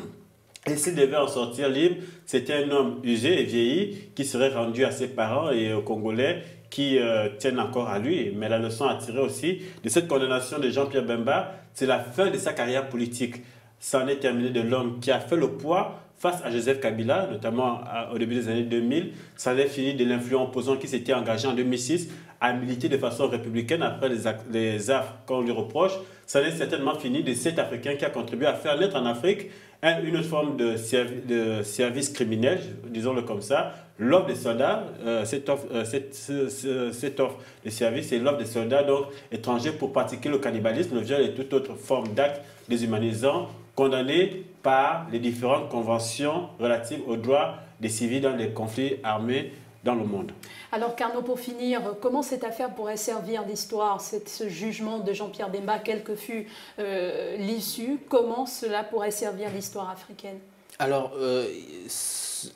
[SPEAKER 3] Et s'il devait en sortir libre, c'était un homme usé et vieilli qui serait rendu à ses parents et aux Congolais qui tiennent encore à lui. Mais la leçon à tirer aussi de cette condamnation de Jean-Pierre Bemba, c'est la fin de sa carrière politique. Ça en est terminé de l'homme qui a fait le poids face à Joseph Kabila, notamment au début des années 2000. Ça avait fini de l'influent opposant qui s'était engagé en 2006 à militer de façon républicaine après les affres qu'on lui reproche. Ça n'est certainement fini de cet Africain qui a contribué à faire naître en Afrique une autre forme de service criminel, disons-le comme ça. L'offre des soldats, cette offre de service, c'est l'offre des soldats donc, étrangers pour pratiquer le cannibalisme, le viol et toute autre forme d'acte déshumanisant condamnés par les différentes conventions relatives aux droits des civils dans les conflits armés dans le monde.
[SPEAKER 1] Alors Carnot, pour finir, comment cette affaire pourrait servir d'histoire, ce jugement de Jean-Pierre Bemba, quelle que fût l'issue, comment cela pourrait servir l'histoire africaine? Alors,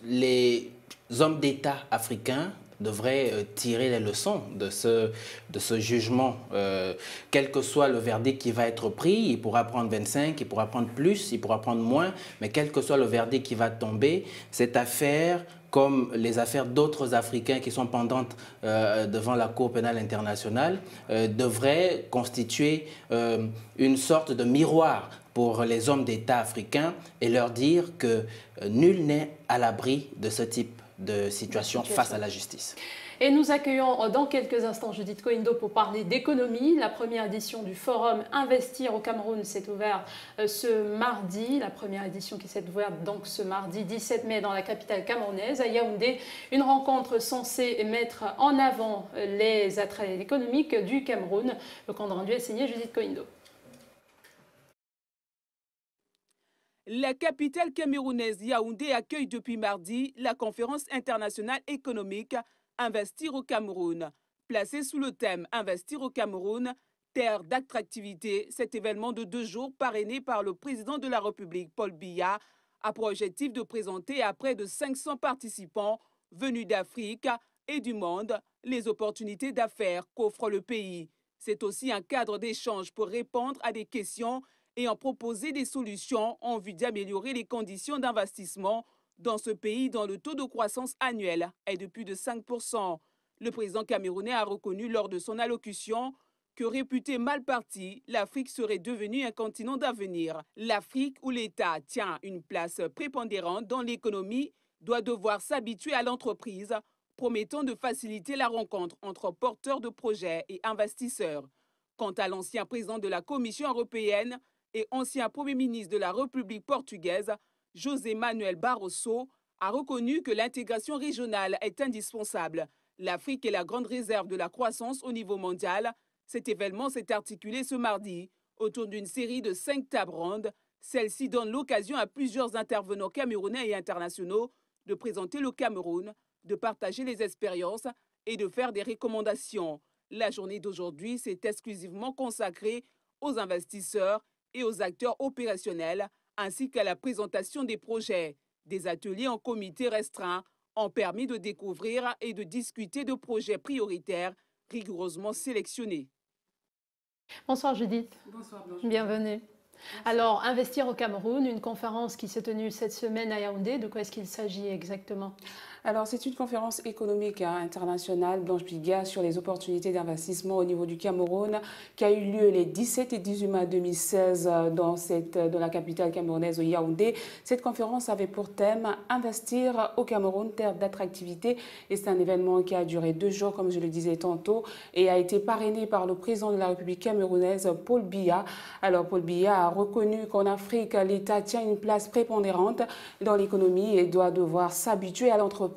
[SPEAKER 2] les hommes d'État africains devraient tirer les leçons de ce jugement. Quel que soit le verdict qui va être pris, il pourra prendre 25, il pourra prendre plus, il pourra prendre moins, mais quel que soit le verdict qui va tomber, cette affaire, comme les affaires d'autres Africains qui sont pendantes devant la Cour pénale internationale, devrait constituer une sorte de miroir pour les hommes d'État africains et leur dire que nul n'est à l'abri de ce type de situation face à la justice.
[SPEAKER 1] Et nous accueillons dans quelques instants Judith Koindo pour parler d'économie. La première édition du forum Investir au Cameroun s'est ouverte ce mardi. La première édition qui s'est ouverte donc ce mardi 17 mai dans la capitale camerounaise, à Yaoundé. Une rencontre censée mettre en avant les attraits économiques du Cameroun. Le compte rendu est signé Judith Koindo.
[SPEAKER 4] La capitale camerounaise Yaoundé accueille depuis mardi la conférence internationale économique Investir au Cameroun. Placé sous le thème Investir au Cameroun, terre d'attractivité, cet événement de 2 jours parrainé par le président de la République, Paul Biya, a pour objectif de présenter à près de 500 participants venus d'Afrique et du monde les opportunités d'affaires qu'offre le pays. C'est aussi un cadre d'échange pour répondre à des questions et en proposer des solutions en vue d'améliorer les conditions d'investissement dans ce pays dont le taux de croissance annuel est de plus de 5%. Le président camerounais a reconnu lors de son allocution que réputée mal partie, l'Afrique serait devenue un continent d'avenir. L'Afrique, où l'État tient une place prépondérante dans l'économie, doit devoir s'habituer à l'entreprise, promettant de faciliter la rencontre entre porteurs de projets et investisseurs. Quant à l'ancien président de la Commission européenne et ancien Premier ministre de la République portugaise, José Manuel Barroso, a reconnu que l'intégration régionale est indispensable. L'Afrique est la grande réserve de la croissance au niveau mondial. Cet événement s'est articulé ce mardi autour d'une série de 5 tables rondes. Celle-ci donne l'occasion à plusieurs intervenants camerounais et internationaux de présenter le Cameroun, de partager les expériences et de faire des recommandations. La journée d'aujourd'hui s'est exclusivement consacrée aux investisseurs et aux acteurs opérationnels, ainsi qu'à la présentation des projets. Des ateliers en comité restreint ont permis de découvrir et de discuter de projets prioritaires rigoureusement sélectionnés.
[SPEAKER 1] Bonsoir Judith.
[SPEAKER 5] Bonsoir Blanche.
[SPEAKER 1] Bienvenue. Alors, Investir au Cameroun, une conférence qui s'est tenue cette semaine à Yaoundé. De quoi est-ce qu'il s'agit exactement?
[SPEAKER 5] Alors, c'est une conférence économique internationale, Blanche Biga, sur les opportunités d'investissement au niveau du Cameroun, qui a eu lieu les 17 et 18 mai 2016 dans la capitale camerounaise, Yaoundé. Cette conférence avait pour thème Investir au Cameroun, terre d'attractivité. Et c'est un événement qui a duré 2 jours, comme je le disais tantôt, et a été parrainé par le président de la République camerounaise, Paul Biya. Alors, Paul Biya a reconnu qu'en Afrique, l'État tient une place prépondérante dans l'économie et doit devoir s'habituer à l'entreprise.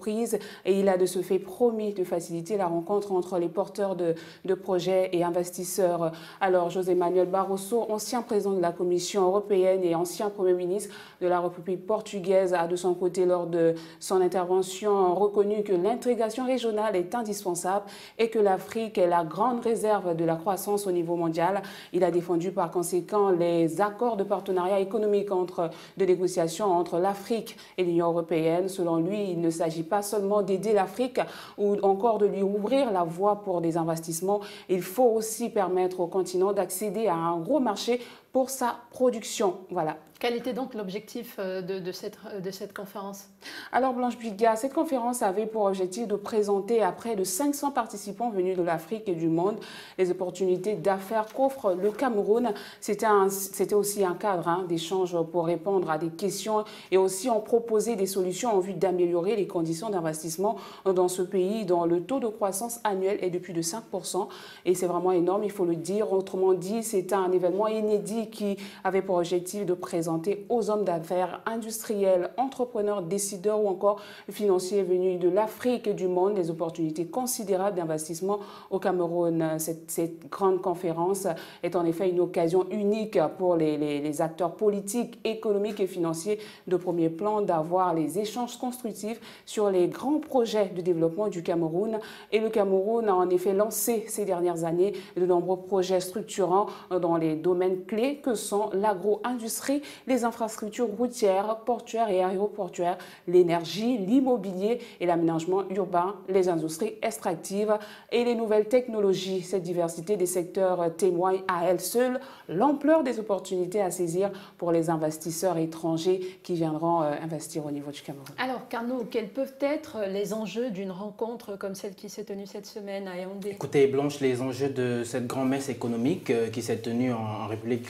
[SPEAKER 5] Et il a de ce fait promis de faciliter la rencontre entre les porteurs de projets et investisseurs. Alors, José Manuel Barroso, ancien président de la Commission européenne et ancien Premier ministre de la République portugaise, a de son côté, lors de son intervention, reconnu que l'intégration régionale est indispensable et que l'Afrique est la grande réserve de la croissance au niveau mondial. Il a défendu par conséquent les accords de partenariat économique de négociation entre l'Afrique et l'Union européenne. Selon lui, il ne s'agit pas seulement d'aider l'Afrique ou encore de lui ouvrir la voie pour des investissements. Il faut aussi permettre au continent d'accéder à un gros marché pour sa production. Voilà.
[SPEAKER 1] Quel était donc l'objectif de cette conférence?
[SPEAKER 5] Alors Blanche Biga, cette conférence avait pour objectif de présenter à près de 500 participants venus de l'Afrique et du monde les opportunités d'affaires qu'offre le Cameroun. C'était aussi un cadre d'échange pour répondre à des questions et aussi en proposer des solutions en vue d'améliorer les conditions d'investissement dans ce pays dont le taux de croissance annuel est de plus de 5%. Et c'est vraiment énorme, il faut le dire. Autrement dit, c'est un événement inédit qui avait pour objectif de présenter aux hommes d'affaires, industriels, entrepreneurs, décideurs ou encore financiers venus de l'Afrique et du monde des opportunités considérables d'investissement au Cameroun. Cette grande conférence est en effet une occasion unique pour les acteurs politiques, économiques et financiers de premier plan d'avoir les échanges constructifs sur les grands projets de développement du Cameroun. Et le Cameroun a en effet lancé ces dernières années de nombreux projets structurants dans les domaines clés que sont l'agro-industrie, les infrastructures routières, portuaires et aéroportuaires, l'énergie, l'immobilier et l'aménagement urbain, les industries extractives et les nouvelles technologies. Cette diversité des secteurs témoigne à elle seule l'ampleur des opportunités à saisir pour les investisseurs étrangers qui viendront investir au niveau du Cameroun.
[SPEAKER 1] Alors Carnot, quels peuvent être les enjeux d'une rencontre comme celle qui s'est tenue cette semaine à Yaoundé?
[SPEAKER 2] Écoutez Blanche, les enjeux de cette grand-messe économique qui s'est tenue en République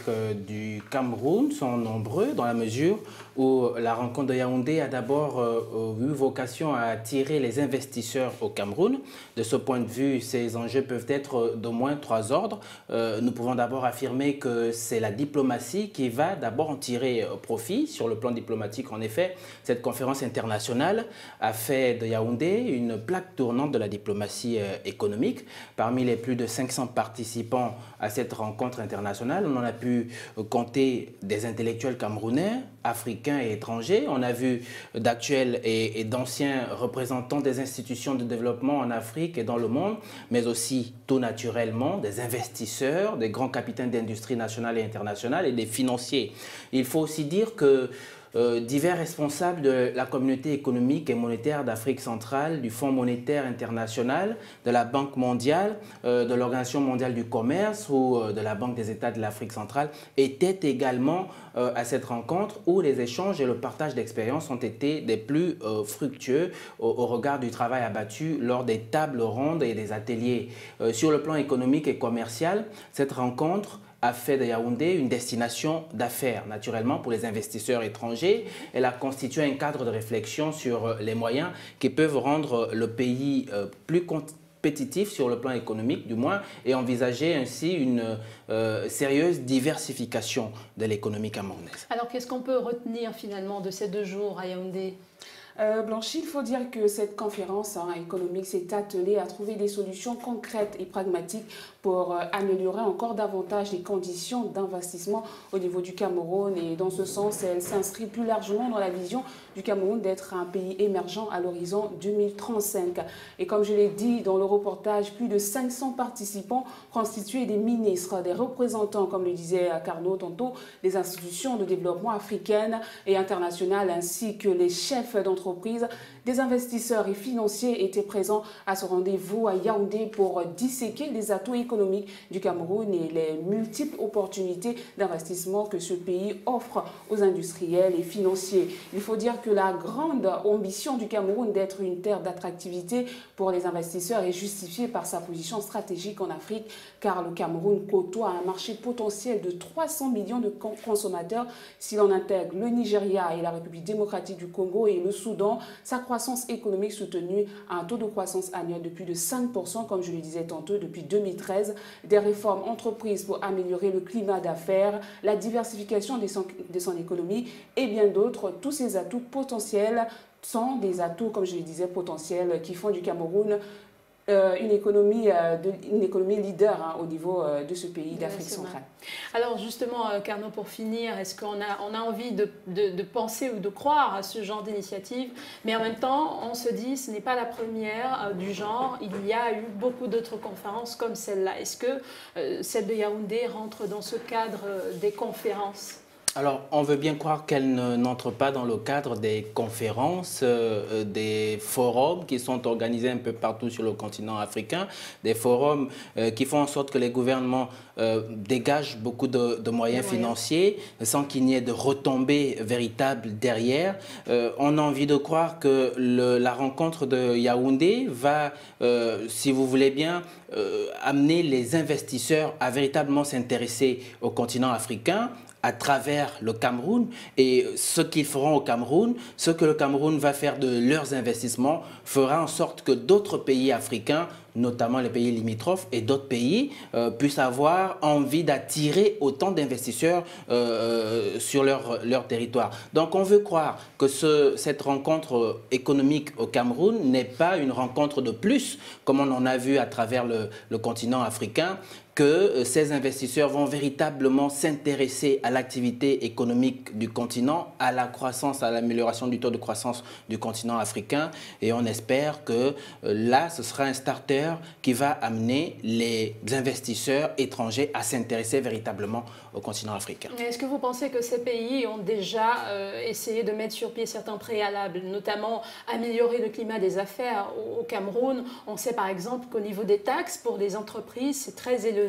[SPEAKER 2] du Cameroun sont nombreux dans la mesure où la rencontre de Yaoundé a d'abord eu vocation à attirer les investisseurs au Cameroun. De ce point de vue, ces enjeux peuvent être d'au moins 3 ordres. Nous pouvons d'abord affirmer que c'est la diplomatie qui va d'abord en tirer profit. Sur le plan diplomatique, en effet, cette conférence internationale a fait de Yaoundé une plaque tournante de la diplomatie économique. Parmi les plus de 500 participants à cette rencontre internationale, on en a pu compter des intellectuels camerounais, africains et étrangers. On a vu d'actuels et d'anciens représentants des institutions de développement en Afrique et dans le monde, mais aussi tout naturellement des investisseurs, des grands capitaines d'industrie nationale et internationale et des financiers. Il faut aussi dire que divers responsables de la communauté économique et monétaire d'Afrique centrale, du Fonds monétaire international, de la Banque mondiale, de l'Organisation mondiale du commerce ou de la Banque des États de l'Afrique centrale étaient également à cette rencontre où les échanges et le partage d'expériences ont été des plus fructueux au regard du travail abattu lors des tables rondes et des ateliers. Sur le plan économique et commercial, cette rencontre a fait de Yaoundé une destination d'affaires, naturellement, pour les investisseurs étrangers. Elle a constitué un cadre de réflexion sur les moyens qui peuvent rendre le pays plus compétitif sur le plan économique, du moins, et envisager ainsi une sérieuse diversification de l'économie camerounaise.
[SPEAKER 1] Alors, qu'est-ce qu'on peut retenir finalement de ces 2 jours à Yaoundé?
[SPEAKER 5] Blanchie, il faut dire que cette conférence économique s'est attelée à trouver des solutions concrètes et pragmatiques pour améliorer encore davantage les conditions d'investissement au niveau du Cameroun. Et dans ce sens, elle s'inscrit plus largement dans la vision du Cameroun d'être un pays émergent à l'horizon 2035. Et comme je l'ai dit dans le reportage, plus de 500 participants constitués des ministres, des représentants, comme le disait Carnot tantôt, des institutions de développement africaines et internationales, ainsi que les chefs d'entreprise, des investisseurs et financiers étaient présents à ce rendez-vous à Yaoundé pour disséquer les atouts économiques du Cameroun et les multiples opportunités d'investissement que ce pays offre aux industriels et financiers. Il faut dire que la grande ambition du Cameroun d'être une terre d'attractivité pour les investisseurs est justifiée par sa position stratégique en Afrique, car le Cameroun côtoie un marché potentiel de 300 millions de consommateurs. Si l'on intègre le Nigeria et la République démocratique du Congo et le Soudan, sa croissance économique soutenue à un taux de croissance annuel de plus de 5%, comme je le disais tantôt, depuis 2013. Des réformes entreprises pour améliorer le climat d'affaires, la diversification de son économie et bien d'autres. Tous ces atouts potentiels sont des atouts, comme je le disais, potentiels qui font du Cameroun une économie leader au niveau de ce pays d'Afrique centrale.
[SPEAKER 1] Alors justement, Carnot, pour finir, est-ce qu'on a envie de penser ou de croire à ce genre d'initiative? Mais en même temps, on se dit ce n'est pas la première du genre. Il y a eu beaucoup d'autres conférences comme celle-là. Est-ce que celle de Yaoundé rentre dans ce cadre des conférences?
[SPEAKER 2] Alors, on veut bien croire qu'elle n'entre pas dans le cadre des conférences, des forums qui sont organisés un peu partout sur le continent africain, des forums qui font en sorte que les gouvernements dégagent beaucoup de moyens financiers sans qu'il n'y ait de retombées véritables derrière. On a envie de croire que la rencontre de Yaoundé va, si vous voulez bien, amener les investisseurs à véritablement s'intéresser au continent africain à travers le Cameroun, et ce qu'ils feront au Cameroun, ce que le Cameroun va faire de leurs investissements fera en sorte que d'autres pays africains, notamment les pays limitrophes et d'autres pays, puissent avoir envie d'attirer autant d'investisseurs sur leur territoire. Donc on veut croire que cette rencontre économique au Cameroun n'est pas une rencontre de plus, comme on en a vu à travers le continent africain, que ces investisseurs vont véritablement s'intéresser à l'activité économique du continent, à la croissance, à l'amélioration du taux de croissance du continent africain. Et on espère que là, ce sera un starter qui va amener les investisseurs étrangers à s'intéresser véritablement au continent africain.
[SPEAKER 1] Est-ce que vous pensez que ces pays ont déjà essayé de mettre sur pied certains préalables, notamment améliorer le climat des affaires au Cameroun? On sait par exemple qu'au niveau des taxes pour les entreprises, c'est très élevé.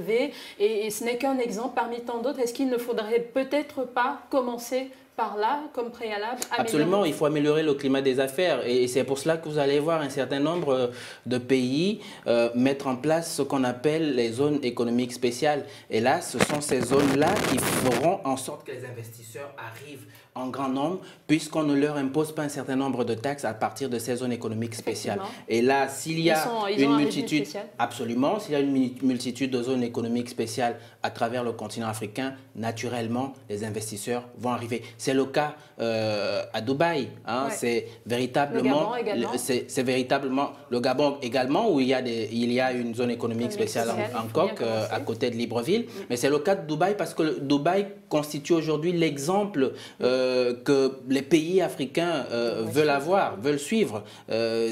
[SPEAKER 1] Et ce n'est qu'un exemple parmi tant d'autres. Est-ce qu'il ne faudrait peut-être pas commencer par là, comme préalable?
[SPEAKER 2] Absolument, il faut améliorer le climat des affaires. Et c'est pour cela que vous allez voir un certain nombre de pays mettre en place ce qu'on appelle les zones économiques spéciales. Et là, ce sont ces zones-là qui feront en sorte que les investisseurs arrivent en grand nombre, puisqu'on ne leur impose pas un certain nombre de taxes à partir de ces zones économiques spéciales. Et là, s'il y a une multitude, absolument, s'il y a une multitude de zones économiques spéciales à travers le continent africain, naturellement, les investisseurs vont arriver. C'est le cas à Dubaï. Hein, c'est véritablement, le Gabon également, où il y a une zone économique spéciale en coque, à côté de Libreville. Mais c'est le cas de Dubaï parce que Dubaï constitue aujourd'hui l'exemple que les pays africains veulent suivre.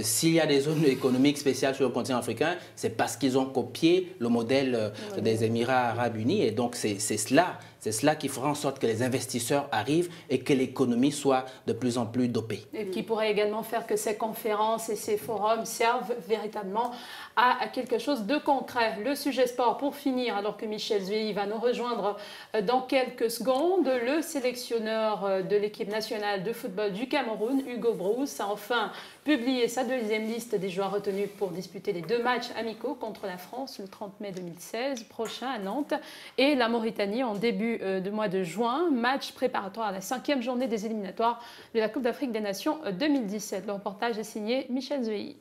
[SPEAKER 2] S'il y a des zones économiques spéciales sur le continent africain, c'est parce qu'ils ont copié le modèle des Émirats arabes unis. Et donc, c'est cela qui fera en sorte que les investisseurs arrivent et que l'économie soit de plus en plus dopée.
[SPEAKER 1] Et qui pourrait également faire que ces conférences et ces forums servent véritablement à quelque chose de concret. Le sujet sport pour finir, alors que Michel Zueyi va nous rejoindre dans quelques secondes. Le sélectionneur de l'équipe nationale de football du Cameroun, Hugo Broos, a enfin publié sa deuxième liste des joueurs retenus pour disputer les 2 matchs amicaux contre la France le 30 mai 2016 prochain à Nantes et la Mauritanie en début de mois de juin, match préparatoire à la 5e journée des éliminatoires de la Coupe d'Afrique des Nations 2017. Le reportage est signé Michel Zueyi.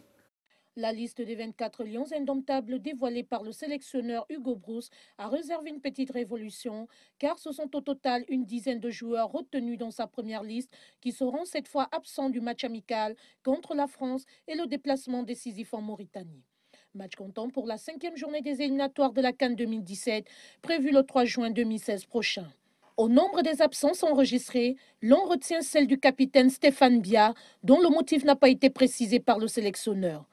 [SPEAKER 6] La liste des 24 lions indomptables dévoilée par le sélectionneur Hugo Broos a réservé une petite révolution, car ce sont au total une dizaine de joueurs retenus dans sa première liste qui seront cette fois absents du match amical contre la France et le déplacement décisif en Mauritanie. Match comptant pour la 5e journée des éliminatoires de la CAN 2017, prévue le 3 juin 2016 prochain. Au nombre des absences enregistrées, l'on retient celle du capitaine Stéphane Biya, dont le motif n'a pas été précisé par le sélectionneur.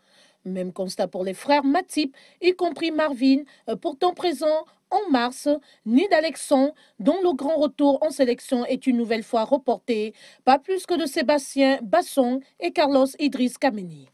[SPEAKER 6] Même constat pour les frères Matip, y compris Marvin, pourtant présent en mars, ni d'Alexandre, dont le grand retour en sélection est une nouvelle fois reporté, pas plus que de Sébastien Bassong et Carlos Idriss Kameni.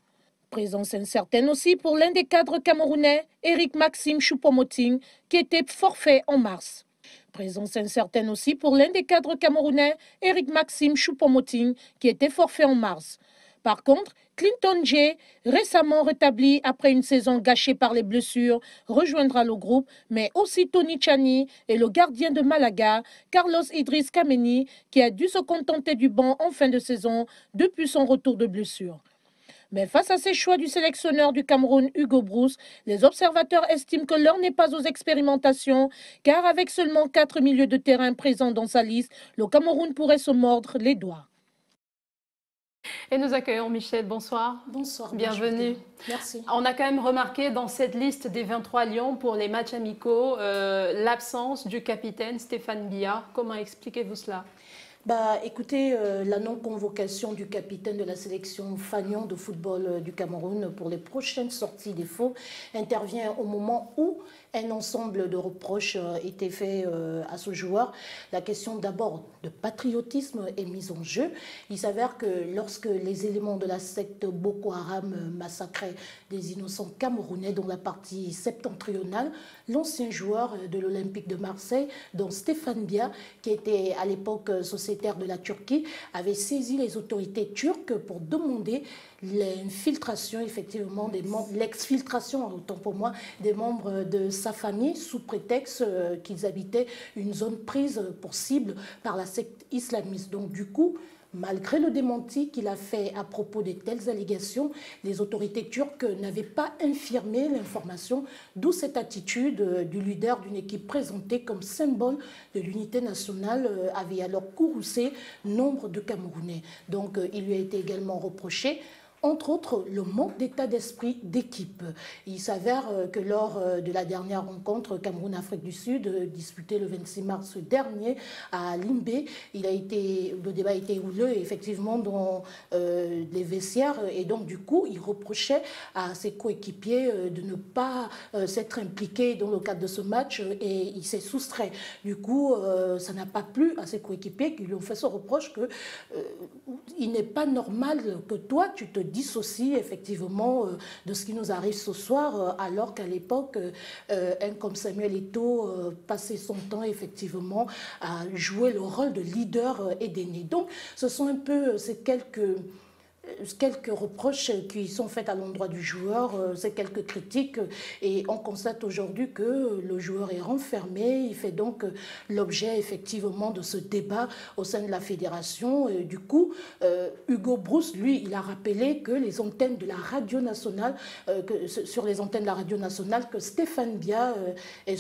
[SPEAKER 6] Présence incertaine aussi pour l'un des cadres camerounais, Eric Maxime Choupo-Moting, qui était forfait en mars. Présence incertaine aussi pour l'un des cadres camerounais, Eric Maxime Choupo-Moting, qui était forfait en mars. Par contre, Clinton Jay, récemment rétabli après une saison gâchée par les blessures, rejoindra le groupe, mais aussi Tony Chani et le gardien de Malaga, Carlos Idriss Kameni, qui a dû se contenter du banc en fin de saison depuis son retour de blessure. Mais face à ces choix du sélectionneur du Cameroun, Hugo Broos, les observateurs estiment que l'heure n'est pas aux expérimentations, car avec seulement 4 milieux de terrain présents dans sa liste, le Cameroun pourrait se mordre les doigts.
[SPEAKER 1] Et nous accueillons Michel, bonsoir.
[SPEAKER 7] Bonsoir.
[SPEAKER 1] Bienvenue.
[SPEAKER 7] Merci.
[SPEAKER 1] On a quand même remarqué dans cette liste des 23 lions pour les matchs amicaux l'absence du capitaine Stéphane Biya. Comment expliquez-vous cela ?
[SPEAKER 7] Écoutez, la non-convocation du capitaine de la sélection Fagnon de football du Cameroun pour les prochaines sorties des faux intervient au moment où un ensemble de reproches étaient faits à ce joueur. La question d'abord de patriotisme est mise en jeu. Il s'avère que lorsque les éléments de la secte Boko Haram massacraient des innocents camerounais dans la partie septentrionale, l'ancien joueur de l'Olympique de Marseille, dont Stéphane Bia, qui était à l'époque sociétaire de la Turquie, avait saisi les autorités turques pour demander l'infiltration, effectivement, l'exfiltration, autant pour moi, des membres de sa famille sous prétexte qu'ils habitaient une zone prise pour cible par la secte islamiste. Donc du coup, malgré le démenti qu'il a fait à propos de telles allégations, les autorités turques n'avaient pas infirmé l'information, d'où cette attitude du leader d'une équipe présentée comme symbole de l'unité nationale avait alors courroucé nombre de Camerounais. Donc il lui a été également reproché entre autres, le manque d'état d'esprit d'équipe. Il s'avère que lors de la dernière rencontre Cameroun-Afrique du Sud, disputée le 26 mars dernier à Limbé, le débat a été houleux effectivement dans les vestiaires et donc du coup, il reprochait à ses coéquipiers de ne pas s'être impliqués dans le cadre de ce match et il s'est soustrait. Du coup, ça n'a pas plu à ses coéquipiers qui lui ont fait ce reproche qu'il n'est pas normal que toi, tu te dissocie effectivement de ce qui nous arrive ce soir, alors qu'à l'époque, un comme Samuel Eto'o passait son temps effectivement à jouer le rôle de leader et d'aîné. Donc, ce sont un peu ces quelques reproches qui sont faits à l'endroit du joueur, ces quelques critiques, et on constate aujourd'hui que le joueur est renfermé, il fait donc l'objet effectivement de ce débat au sein de la fédération. Et du coup, Hugo Broos, lui, il a rappelé que les antennes de la radio nationale, sur les antennes de la radio nationale, que Stéphane Bia est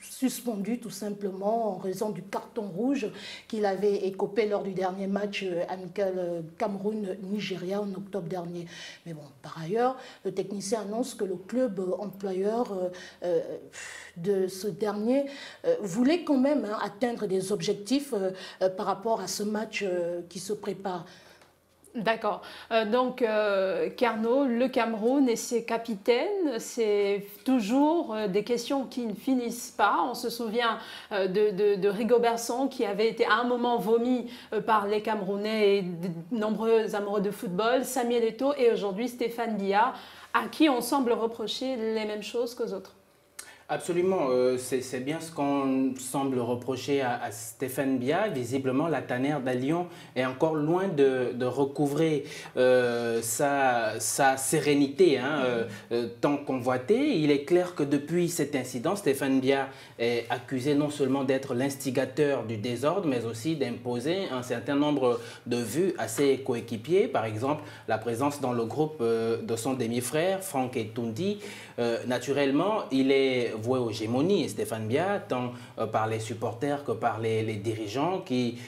[SPEAKER 7] suspendu tout simplement en raison du carton rouge qu'il avait écopé lors du dernier match amical Cameroun-Nigeria en octobre dernier. Mais bon, par ailleurs, le technicien annonce que le club employeur de ce dernier voulait quand même atteindre des objectifs par rapport à ce match qui se prépare.
[SPEAKER 1] D'accord. Donc, Carnot, le Cameroun et ses capitaines, c'est toujours des questions qui ne finissent pas. On se souvient de Rigobertson qui avait été à un moment vomi par les Camerounais et de nombreux amoureux de football, Samuel Eto'o et aujourd'hui Stéphane Bia, à qui on semble reprocher les mêmes choses qu'aux autres.
[SPEAKER 2] Absolument, c'est bien ce qu'on semble reprocher à Stéphane Bia. Visiblement, la tanière d'Alion est encore loin de recouvrer sa sérénité, tant convoitée. Il est clair que depuis cet incident, Stéphane Bia est accusé non seulement d'être l'instigateur du désordre, mais aussi d'imposer un certain nombre de vues à ses coéquipiers. Par exemple, la présence dans le groupe de son demi-frère, Franck Etoundi. Naturellement, il est voué aux gémonies, Stéphane Bia, tant par les supporters que par les dirigeants qui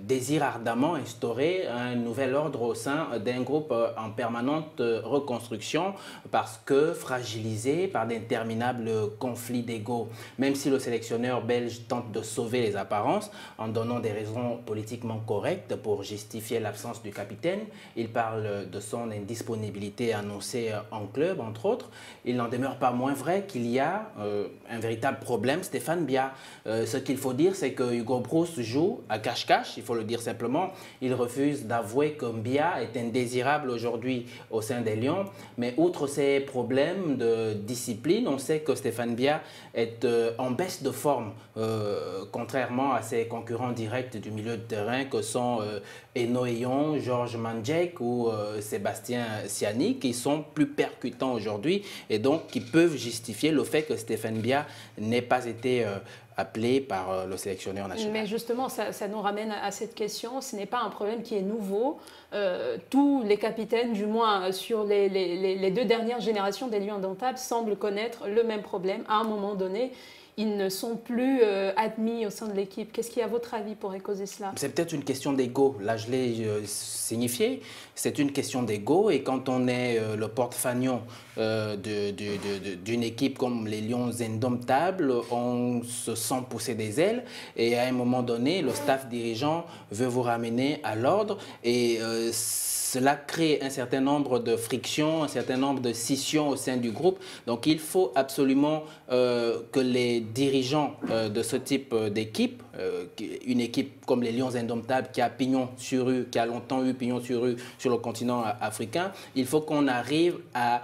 [SPEAKER 2] désirent ardemment instaurer un nouvel ordre au sein d'un groupe en permanente reconstruction parce que fragilisé par d'interminables conflits d'ego. Même si le sélectionneur belge tente de sauver les apparences en donnant des raisons politiquement correctes pour justifier l'absence du capitaine, il parle de son indisponibilité annoncée en club, entre autres. Il n'en demeure pas moins vrai qu'il y a un véritable problème, Stéphane Bia. Ce qu'il faut dire, c'est que Hugo Broos joue à cache-cache, il faut le dire simplement. Il refuse d'avouer que Bia est indésirable aujourd'hui au sein des Lions. Mais outre ces problèmes de discipline, on sait que Stéphane Bia est en baisse de forme, contrairement à ses concurrents directs du milieu de terrain que sont Eno Eyon, Georges Mandjek ou Sébastien Siani, qui sont plus percutants aujourd'hui et donc qui peuvent justifier le fait que Stéphane Bia n'ait pas été appelé par le sélectionneur national.
[SPEAKER 1] Mais justement, ça nous ramène à cette question. Ce n'est pas un problème qui est nouveau. Tous les capitaines, du moins sur les deux dernières générations des Lions indomptables, semblent connaître le même problème. À un moment donné, ils ne sont plus admis au sein de l'équipe. Qu'est-ce qui, à votre avis, pourrait causer cela?
[SPEAKER 2] C'est peut-être une question d'ego. Là, je l'ai signifié. C'est une question d'ego. Et quand on est le porte-fanion d'une équipe comme les Lions Indomptables, on se sent pousser des ailes. Et à un moment donné, le staff dirigeant veut vous ramener à l'ordre. Et cela crée un certain nombre de frictions, un certain nombre de scissions au sein du groupe. Donc, il faut absolument que les dirigeants de ce type d'équipe, une équipe comme les Lions Indomptables qui a pignon sur rue, qui a longtemps eu pignon sur rue sur le continent africain, il faut qu'on arrive à,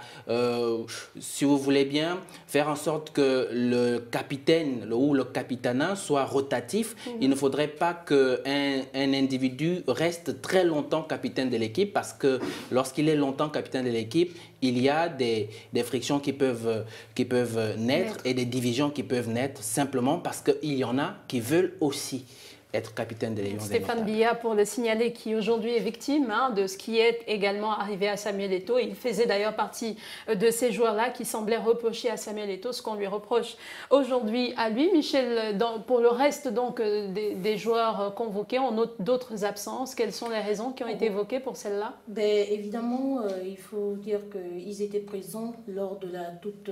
[SPEAKER 2] si vous voulez bien, faire en sorte que le capitaine ou le capitanat soit rotatif. Il ne faudrait pas qu'un individu reste très longtemps capitaine de l'équipe, parce que lorsqu'il est longtemps capitaine de l'équipe, il y a des frictions qui peuvent naître et des divisions qui peuvent naître simplement parce qu'il y en a qui veulent aussi être capitaine des Lions Indomptables.
[SPEAKER 1] Stéphane Biya, pour le signaler, qui aujourd'hui est victime de ce qui est également arrivé à Samuel Eto'o. Il faisait d'ailleurs partie de ces joueurs-là qui semblaient reprocher à Samuel Eto'o ce qu'on lui reproche aujourd'hui à lui. Michel, pour le reste donc des joueurs convoqués, on note d'autres absences. Quelles sont les raisons qui ont été évoquées pour celles-là?
[SPEAKER 7] Évidemment, il faut dire qu'ils étaient présents lors de la toute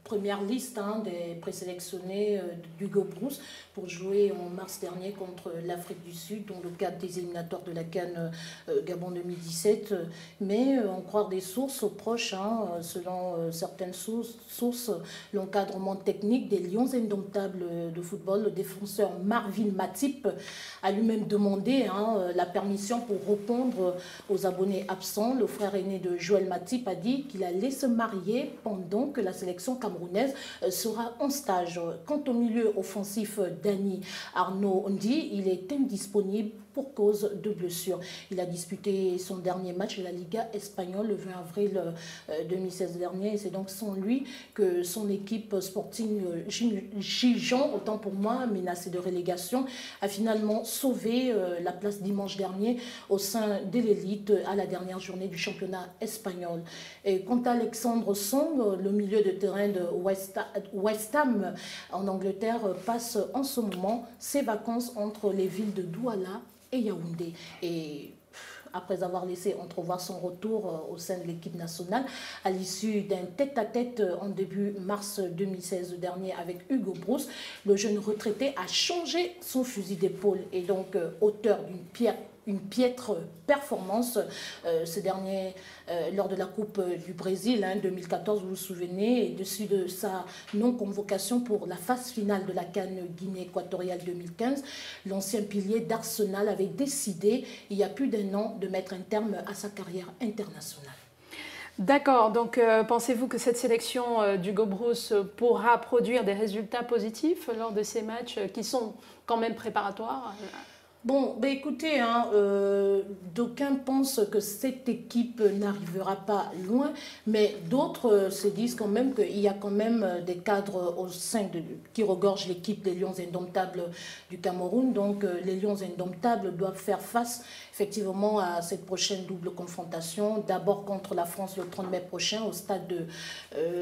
[SPEAKER 7] première liste des présélectionnés d'Hugo Broos pour jouer en mars dernier contre l'Afrique du Sud dans le cadre des éliminatoires de la CAN Gabon 2017. Mais en croire des sources proches, selon certaines sources, l'encadrement technique des Lions Indomptables de football, le défenseur Marvin Matip a lui-même demandé la permission pour répondre aux abonnés absents. Le frère aîné de Joël Matip a dit qu'il allait se marier pendant que la sélection camerounaise sera en stage. Quant au milieu offensif Dani Arnaud Ndi, il est indisponible pour cause de blessure. Il a disputé son dernier match de la Liga espagnole le 20 avril 2016 dernier. Et c'est donc sans lui que son équipe Sporting Gijon, autant pour moi, menacée de relégation, a finalement sauvé la place dimanche dernier au sein de l'élite à la dernière journée du championnat espagnol. Et quant à Alexandre Song, le milieu de terrain de West Ham en Angleterre passe en ce moment ses vacances entre les villes de Douala et Yaoundé. Et après avoir laissé entrevoir son retour au sein de l'équipe nationale, à l'issue d'un tête-à-tête en début mars 2016 dernier avec Hugo Broos, le jeune retraité a changé son fusil d'épaule et donc auteur d'une piètre performance ce dernier lors de la Coupe du Brésil 2014, vous vous souvenez, et dessus de sa non-convocation pour la phase finale de la CAN Guinée équatoriale 2015, l'ancien pilier d'Arsenal avait décidé il y a plus d'un an de mettre un terme à sa carrière internationale.
[SPEAKER 1] D'accord, donc pensez-vous que cette sélection d'Hugo Broos pourra produire des résultats positifs lors de ces matchs qui sont quand même préparatoires ?
[SPEAKER 7] Bon, écoutez, d'aucuns pensent que cette équipe n'arrivera pas loin, mais d'autres se disent quand même qu'il y a quand même des cadres au sein qui regorgent l'équipe des Lions Indomptables du Cameroun. Donc les Lions Indomptables doivent faire face effectivement à cette prochaine double confrontation. D'abord contre la France le 30 mai prochain au stade de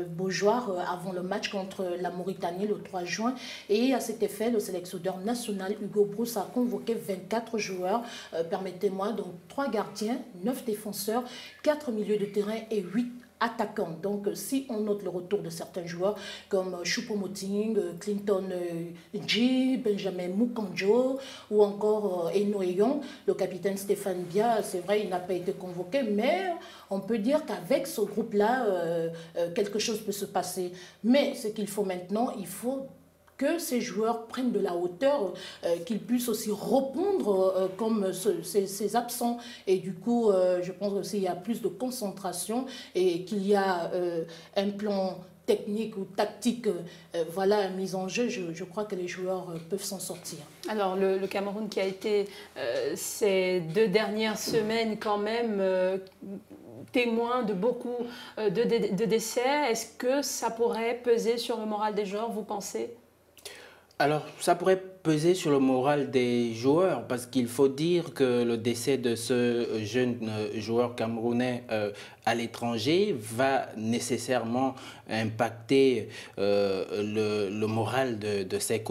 [SPEAKER 7] Beaujoire avant le match contre la Mauritanie le 3 juin. Et à cet effet, le sélectionneur national Hugo Broos a convoqué 24 joueurs, permettez-moi, donc 3 gardiens, 9 défenseurs, 4 milieux de terrain et 8 attaquants. Donc si on note le retour de certains joueurs comme Choupo-Moting, Clinton G, Benjamin Mukanjo ou encore Eno Eyon, le capitaine Stéphane Biya, c'est vrai, il n'a pas été convoqué, mais on peut dire qu'avec ce groupe-là, quelque chose peut se passer. Mais ce qu'il faut maintenant, il faut que ces joueurs prennent de la hauteur, qu'ils puissent aussi répondre comme ces absents. Et du coup, je pense aussi qu'il y a plus de concentration et qu'il y a un plan technique ou tactique mis en jeu. Je crois que les joueurs peuvent s'en sortir.
[SPEAKER 1] Alors, le Cameroun qui a été ces 2 dernières semaines quand même témoin de beaucoup de décès, est-ce que ça pourrait peser sur le moral des joueurs, vous pensez ?
[SPEAKER 2] Alors, ça pourrait peser sur le moral des joueurs parce qu'il faut dire que le décès de ce jeune joueur camerounais à l'étranger va nécessairement impacter le moral de ses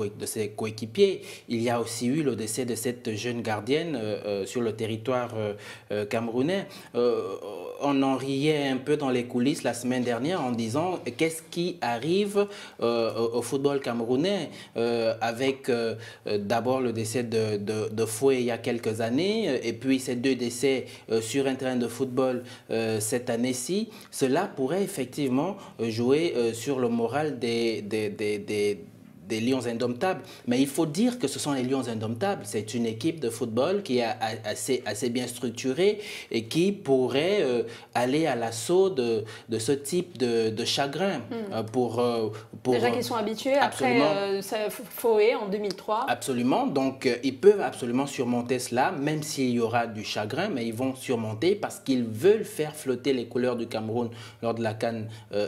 [SPEAKER 2] coéquipiers. Il y a aussi eu le décès de cette jeune gardienne sur le territoire camerounais. On en riait un peu dans les coulisses la semaine dernière en disant qu'est-ce qui arrive au football camerounais avec d'abord le décès de Fouet il y a quelques années et puis ces 2 décès sur un terrain de football cette année-ci. Cela pourrait effectivement jouer sur le moral des Lions Indomptables. Mais il faut dire que ce sont les Lions Indomptables. C'est une équipe de football qui est assez bien structurée et qui pourrait aller à l'assaut de ce type de chagrin.
[SPEAKER 1] Déjà qu'ils sont habitués après Fouet en 2003.
[SPEAKER 2] Absolument. Donc, ils peuvent absolument surmonter cela, même s'il y aura du chagrin, mais ils vont surmonter parce qu'ils veulent faire flotter les couleurs du Cameroun lors de la CAN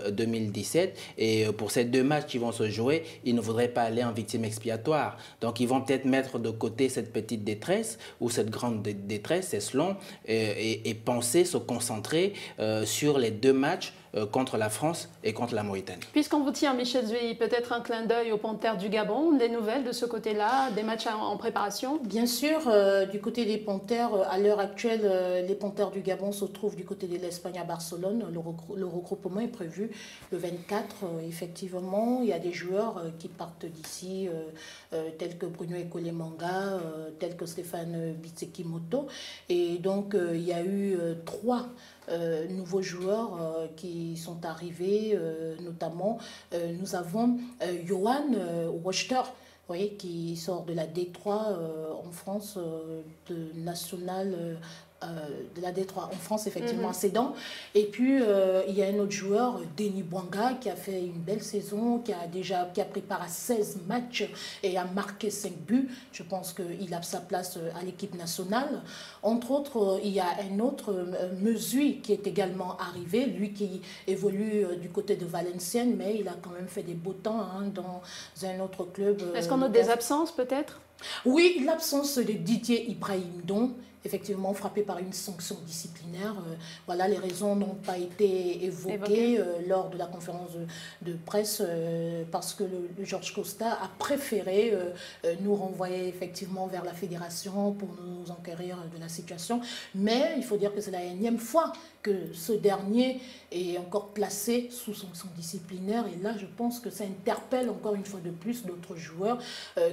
[SPEAKER 2] 2017. Et pour ces 2 matchs qui vont se jouer, ils ne voudraient pas aller en victime expiatoire. Donc, ils vont peut-être mettre de côté cette petite détresse ou cette grande détresse, c'est selon, et penser se concentrer sur les 2 matchs contre la France et contre la Mauritanie.
[SPEAKER 1] Puisqu'on vous tient, Michel Zueyi, peut-être un clin d'œil aux Panthères du Gabon, des nouvelles de ce côté-là, des matchs en préparation?
[SPEAKER 7] Bien sûr, du côté des Panthères, à l'heure actuelle, les Panthères du Gabon se trouvent du côté de l'Espagne à Barcelone. Le regroupement est prévu le 24. Effectivement, il y a des joueurs qui partent d'ici, tels que Bruno Ekole-Manga, tels que Stéphane Bitsekimoto. Et donc, il y a eu 3 nouveaux joueurs qui sont arrivés, notamment nous avons Johan Wachter, qui sort de la D3 en France, de la D3 en France, effectivement, à Sedan. Et puis, il y a un autre joueur, Denis Bouanga, qui a fait une belle saison, qui a préparé 16 matchs et a marqué 5 buts. Je pense qu'il a sa place à l'équipe nationale. Entre autres, il y a un autre, Mesui, qui est également arrivé, lui qui évolue du côté de Valenciennes, mais il a quand même fait des beaux temps dans un autre club.
[SPEAKER 1] Est-ce qu'on a des absences, peut-être?
[SPEAKER 7] Oui, l'absence de Didier Ibrahim Don, effectivement frappé par une sanction disciplinaire. Voilà, les raisons n'ont pas été évoquées lors de la conférence de presse parce que le Georges Costa a préféré nous renvoyer effectivement vers la fédération pour nous enquérir de la situation. Mais il faut dire que c'est la 1e fois que ce dernier est encore placé sous sanction disciplinaire. Et là, je pense que ça interpelle encore une fois de plus d'autres joueurs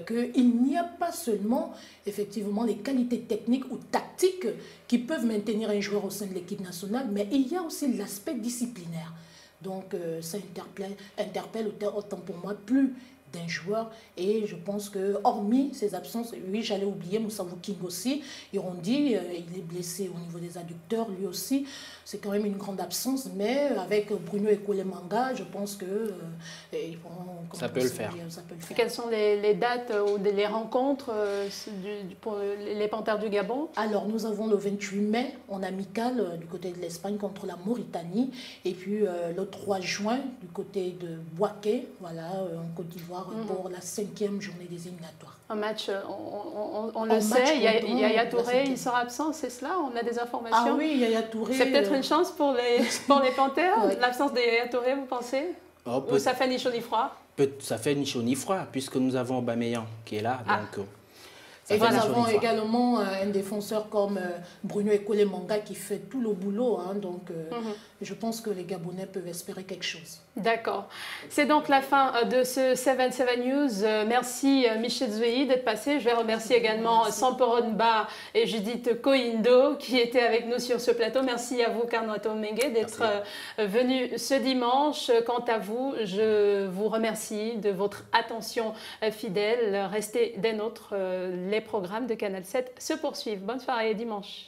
[SPEAKER 7] qu'il n'y a pas seulement effectivement les qualités techniques ou tactiques qui peuvent maintenir un joueur au sein de l'équipe nationale, mais il y a aussi l'aspect disciplinaire. Donc ça interpelle autant pour moi plus d'un joueur, et je pense que hormis ces absences, oui, j'allais oublier Moussa King aussi, Irondi, il est blessé au niveau des adducteurs, lui aussi, c'est quand même une grande absence, mais avec Bruno Ekole-Manga, je pense que
[SPEAKER 2] ça peut le faire.
[SPEAKER 1] Quelles sont les dates ou les rencontres pour les Panthères du Gabon?
[SPEAKER 7] Alors, nous avons le 28 mai en amical du côté de l'Espagne contre la Mauritanie, et puis le 3 juin du côté de Bouaké, voilà, en Côte d'Ivoire, pour la 5e journée des éliminatoires.
[SPEAKER 1] Un match, on le sait, Yaya Touré, il sera absent, c'est cela? On a des informations?
[SPEAKER 7] Ah oui, Yaya Touré.
[SPEAKER 1] C'est peut-être une chance pour les Panthères, l'absence de Yaya Touré, vous pensez? Ou ça fait ni chaud ni froid?
[SPEAKER 2] Ça fait ni chaud ni froid, puisque nous avons Aubameyang qui est là. Donc,
[SPEAKER 7] et nous avons également un défenseur comme Bruno Ekole-Manga qui fait tout le boulot. Donc, je pense que les Gabonais peuvent espérer quelque chose.
[SPEAKER 1] D'accord. C'est donc la fin de ce 7-7 News. Merci Michel Zueyi d'être passé. Je vais remercier également Samporon Ba et Judith Koindo qui étaient avec nous sur ce plateau. Merci à vous, Karnato Mengue, d'être venu ce dimanche. Quant à vous, je vous remercie de votre attention fidèle. Restez des nôtres. Les programmes de Canal 7 se poursuivent. Bonne soirée et dimanche.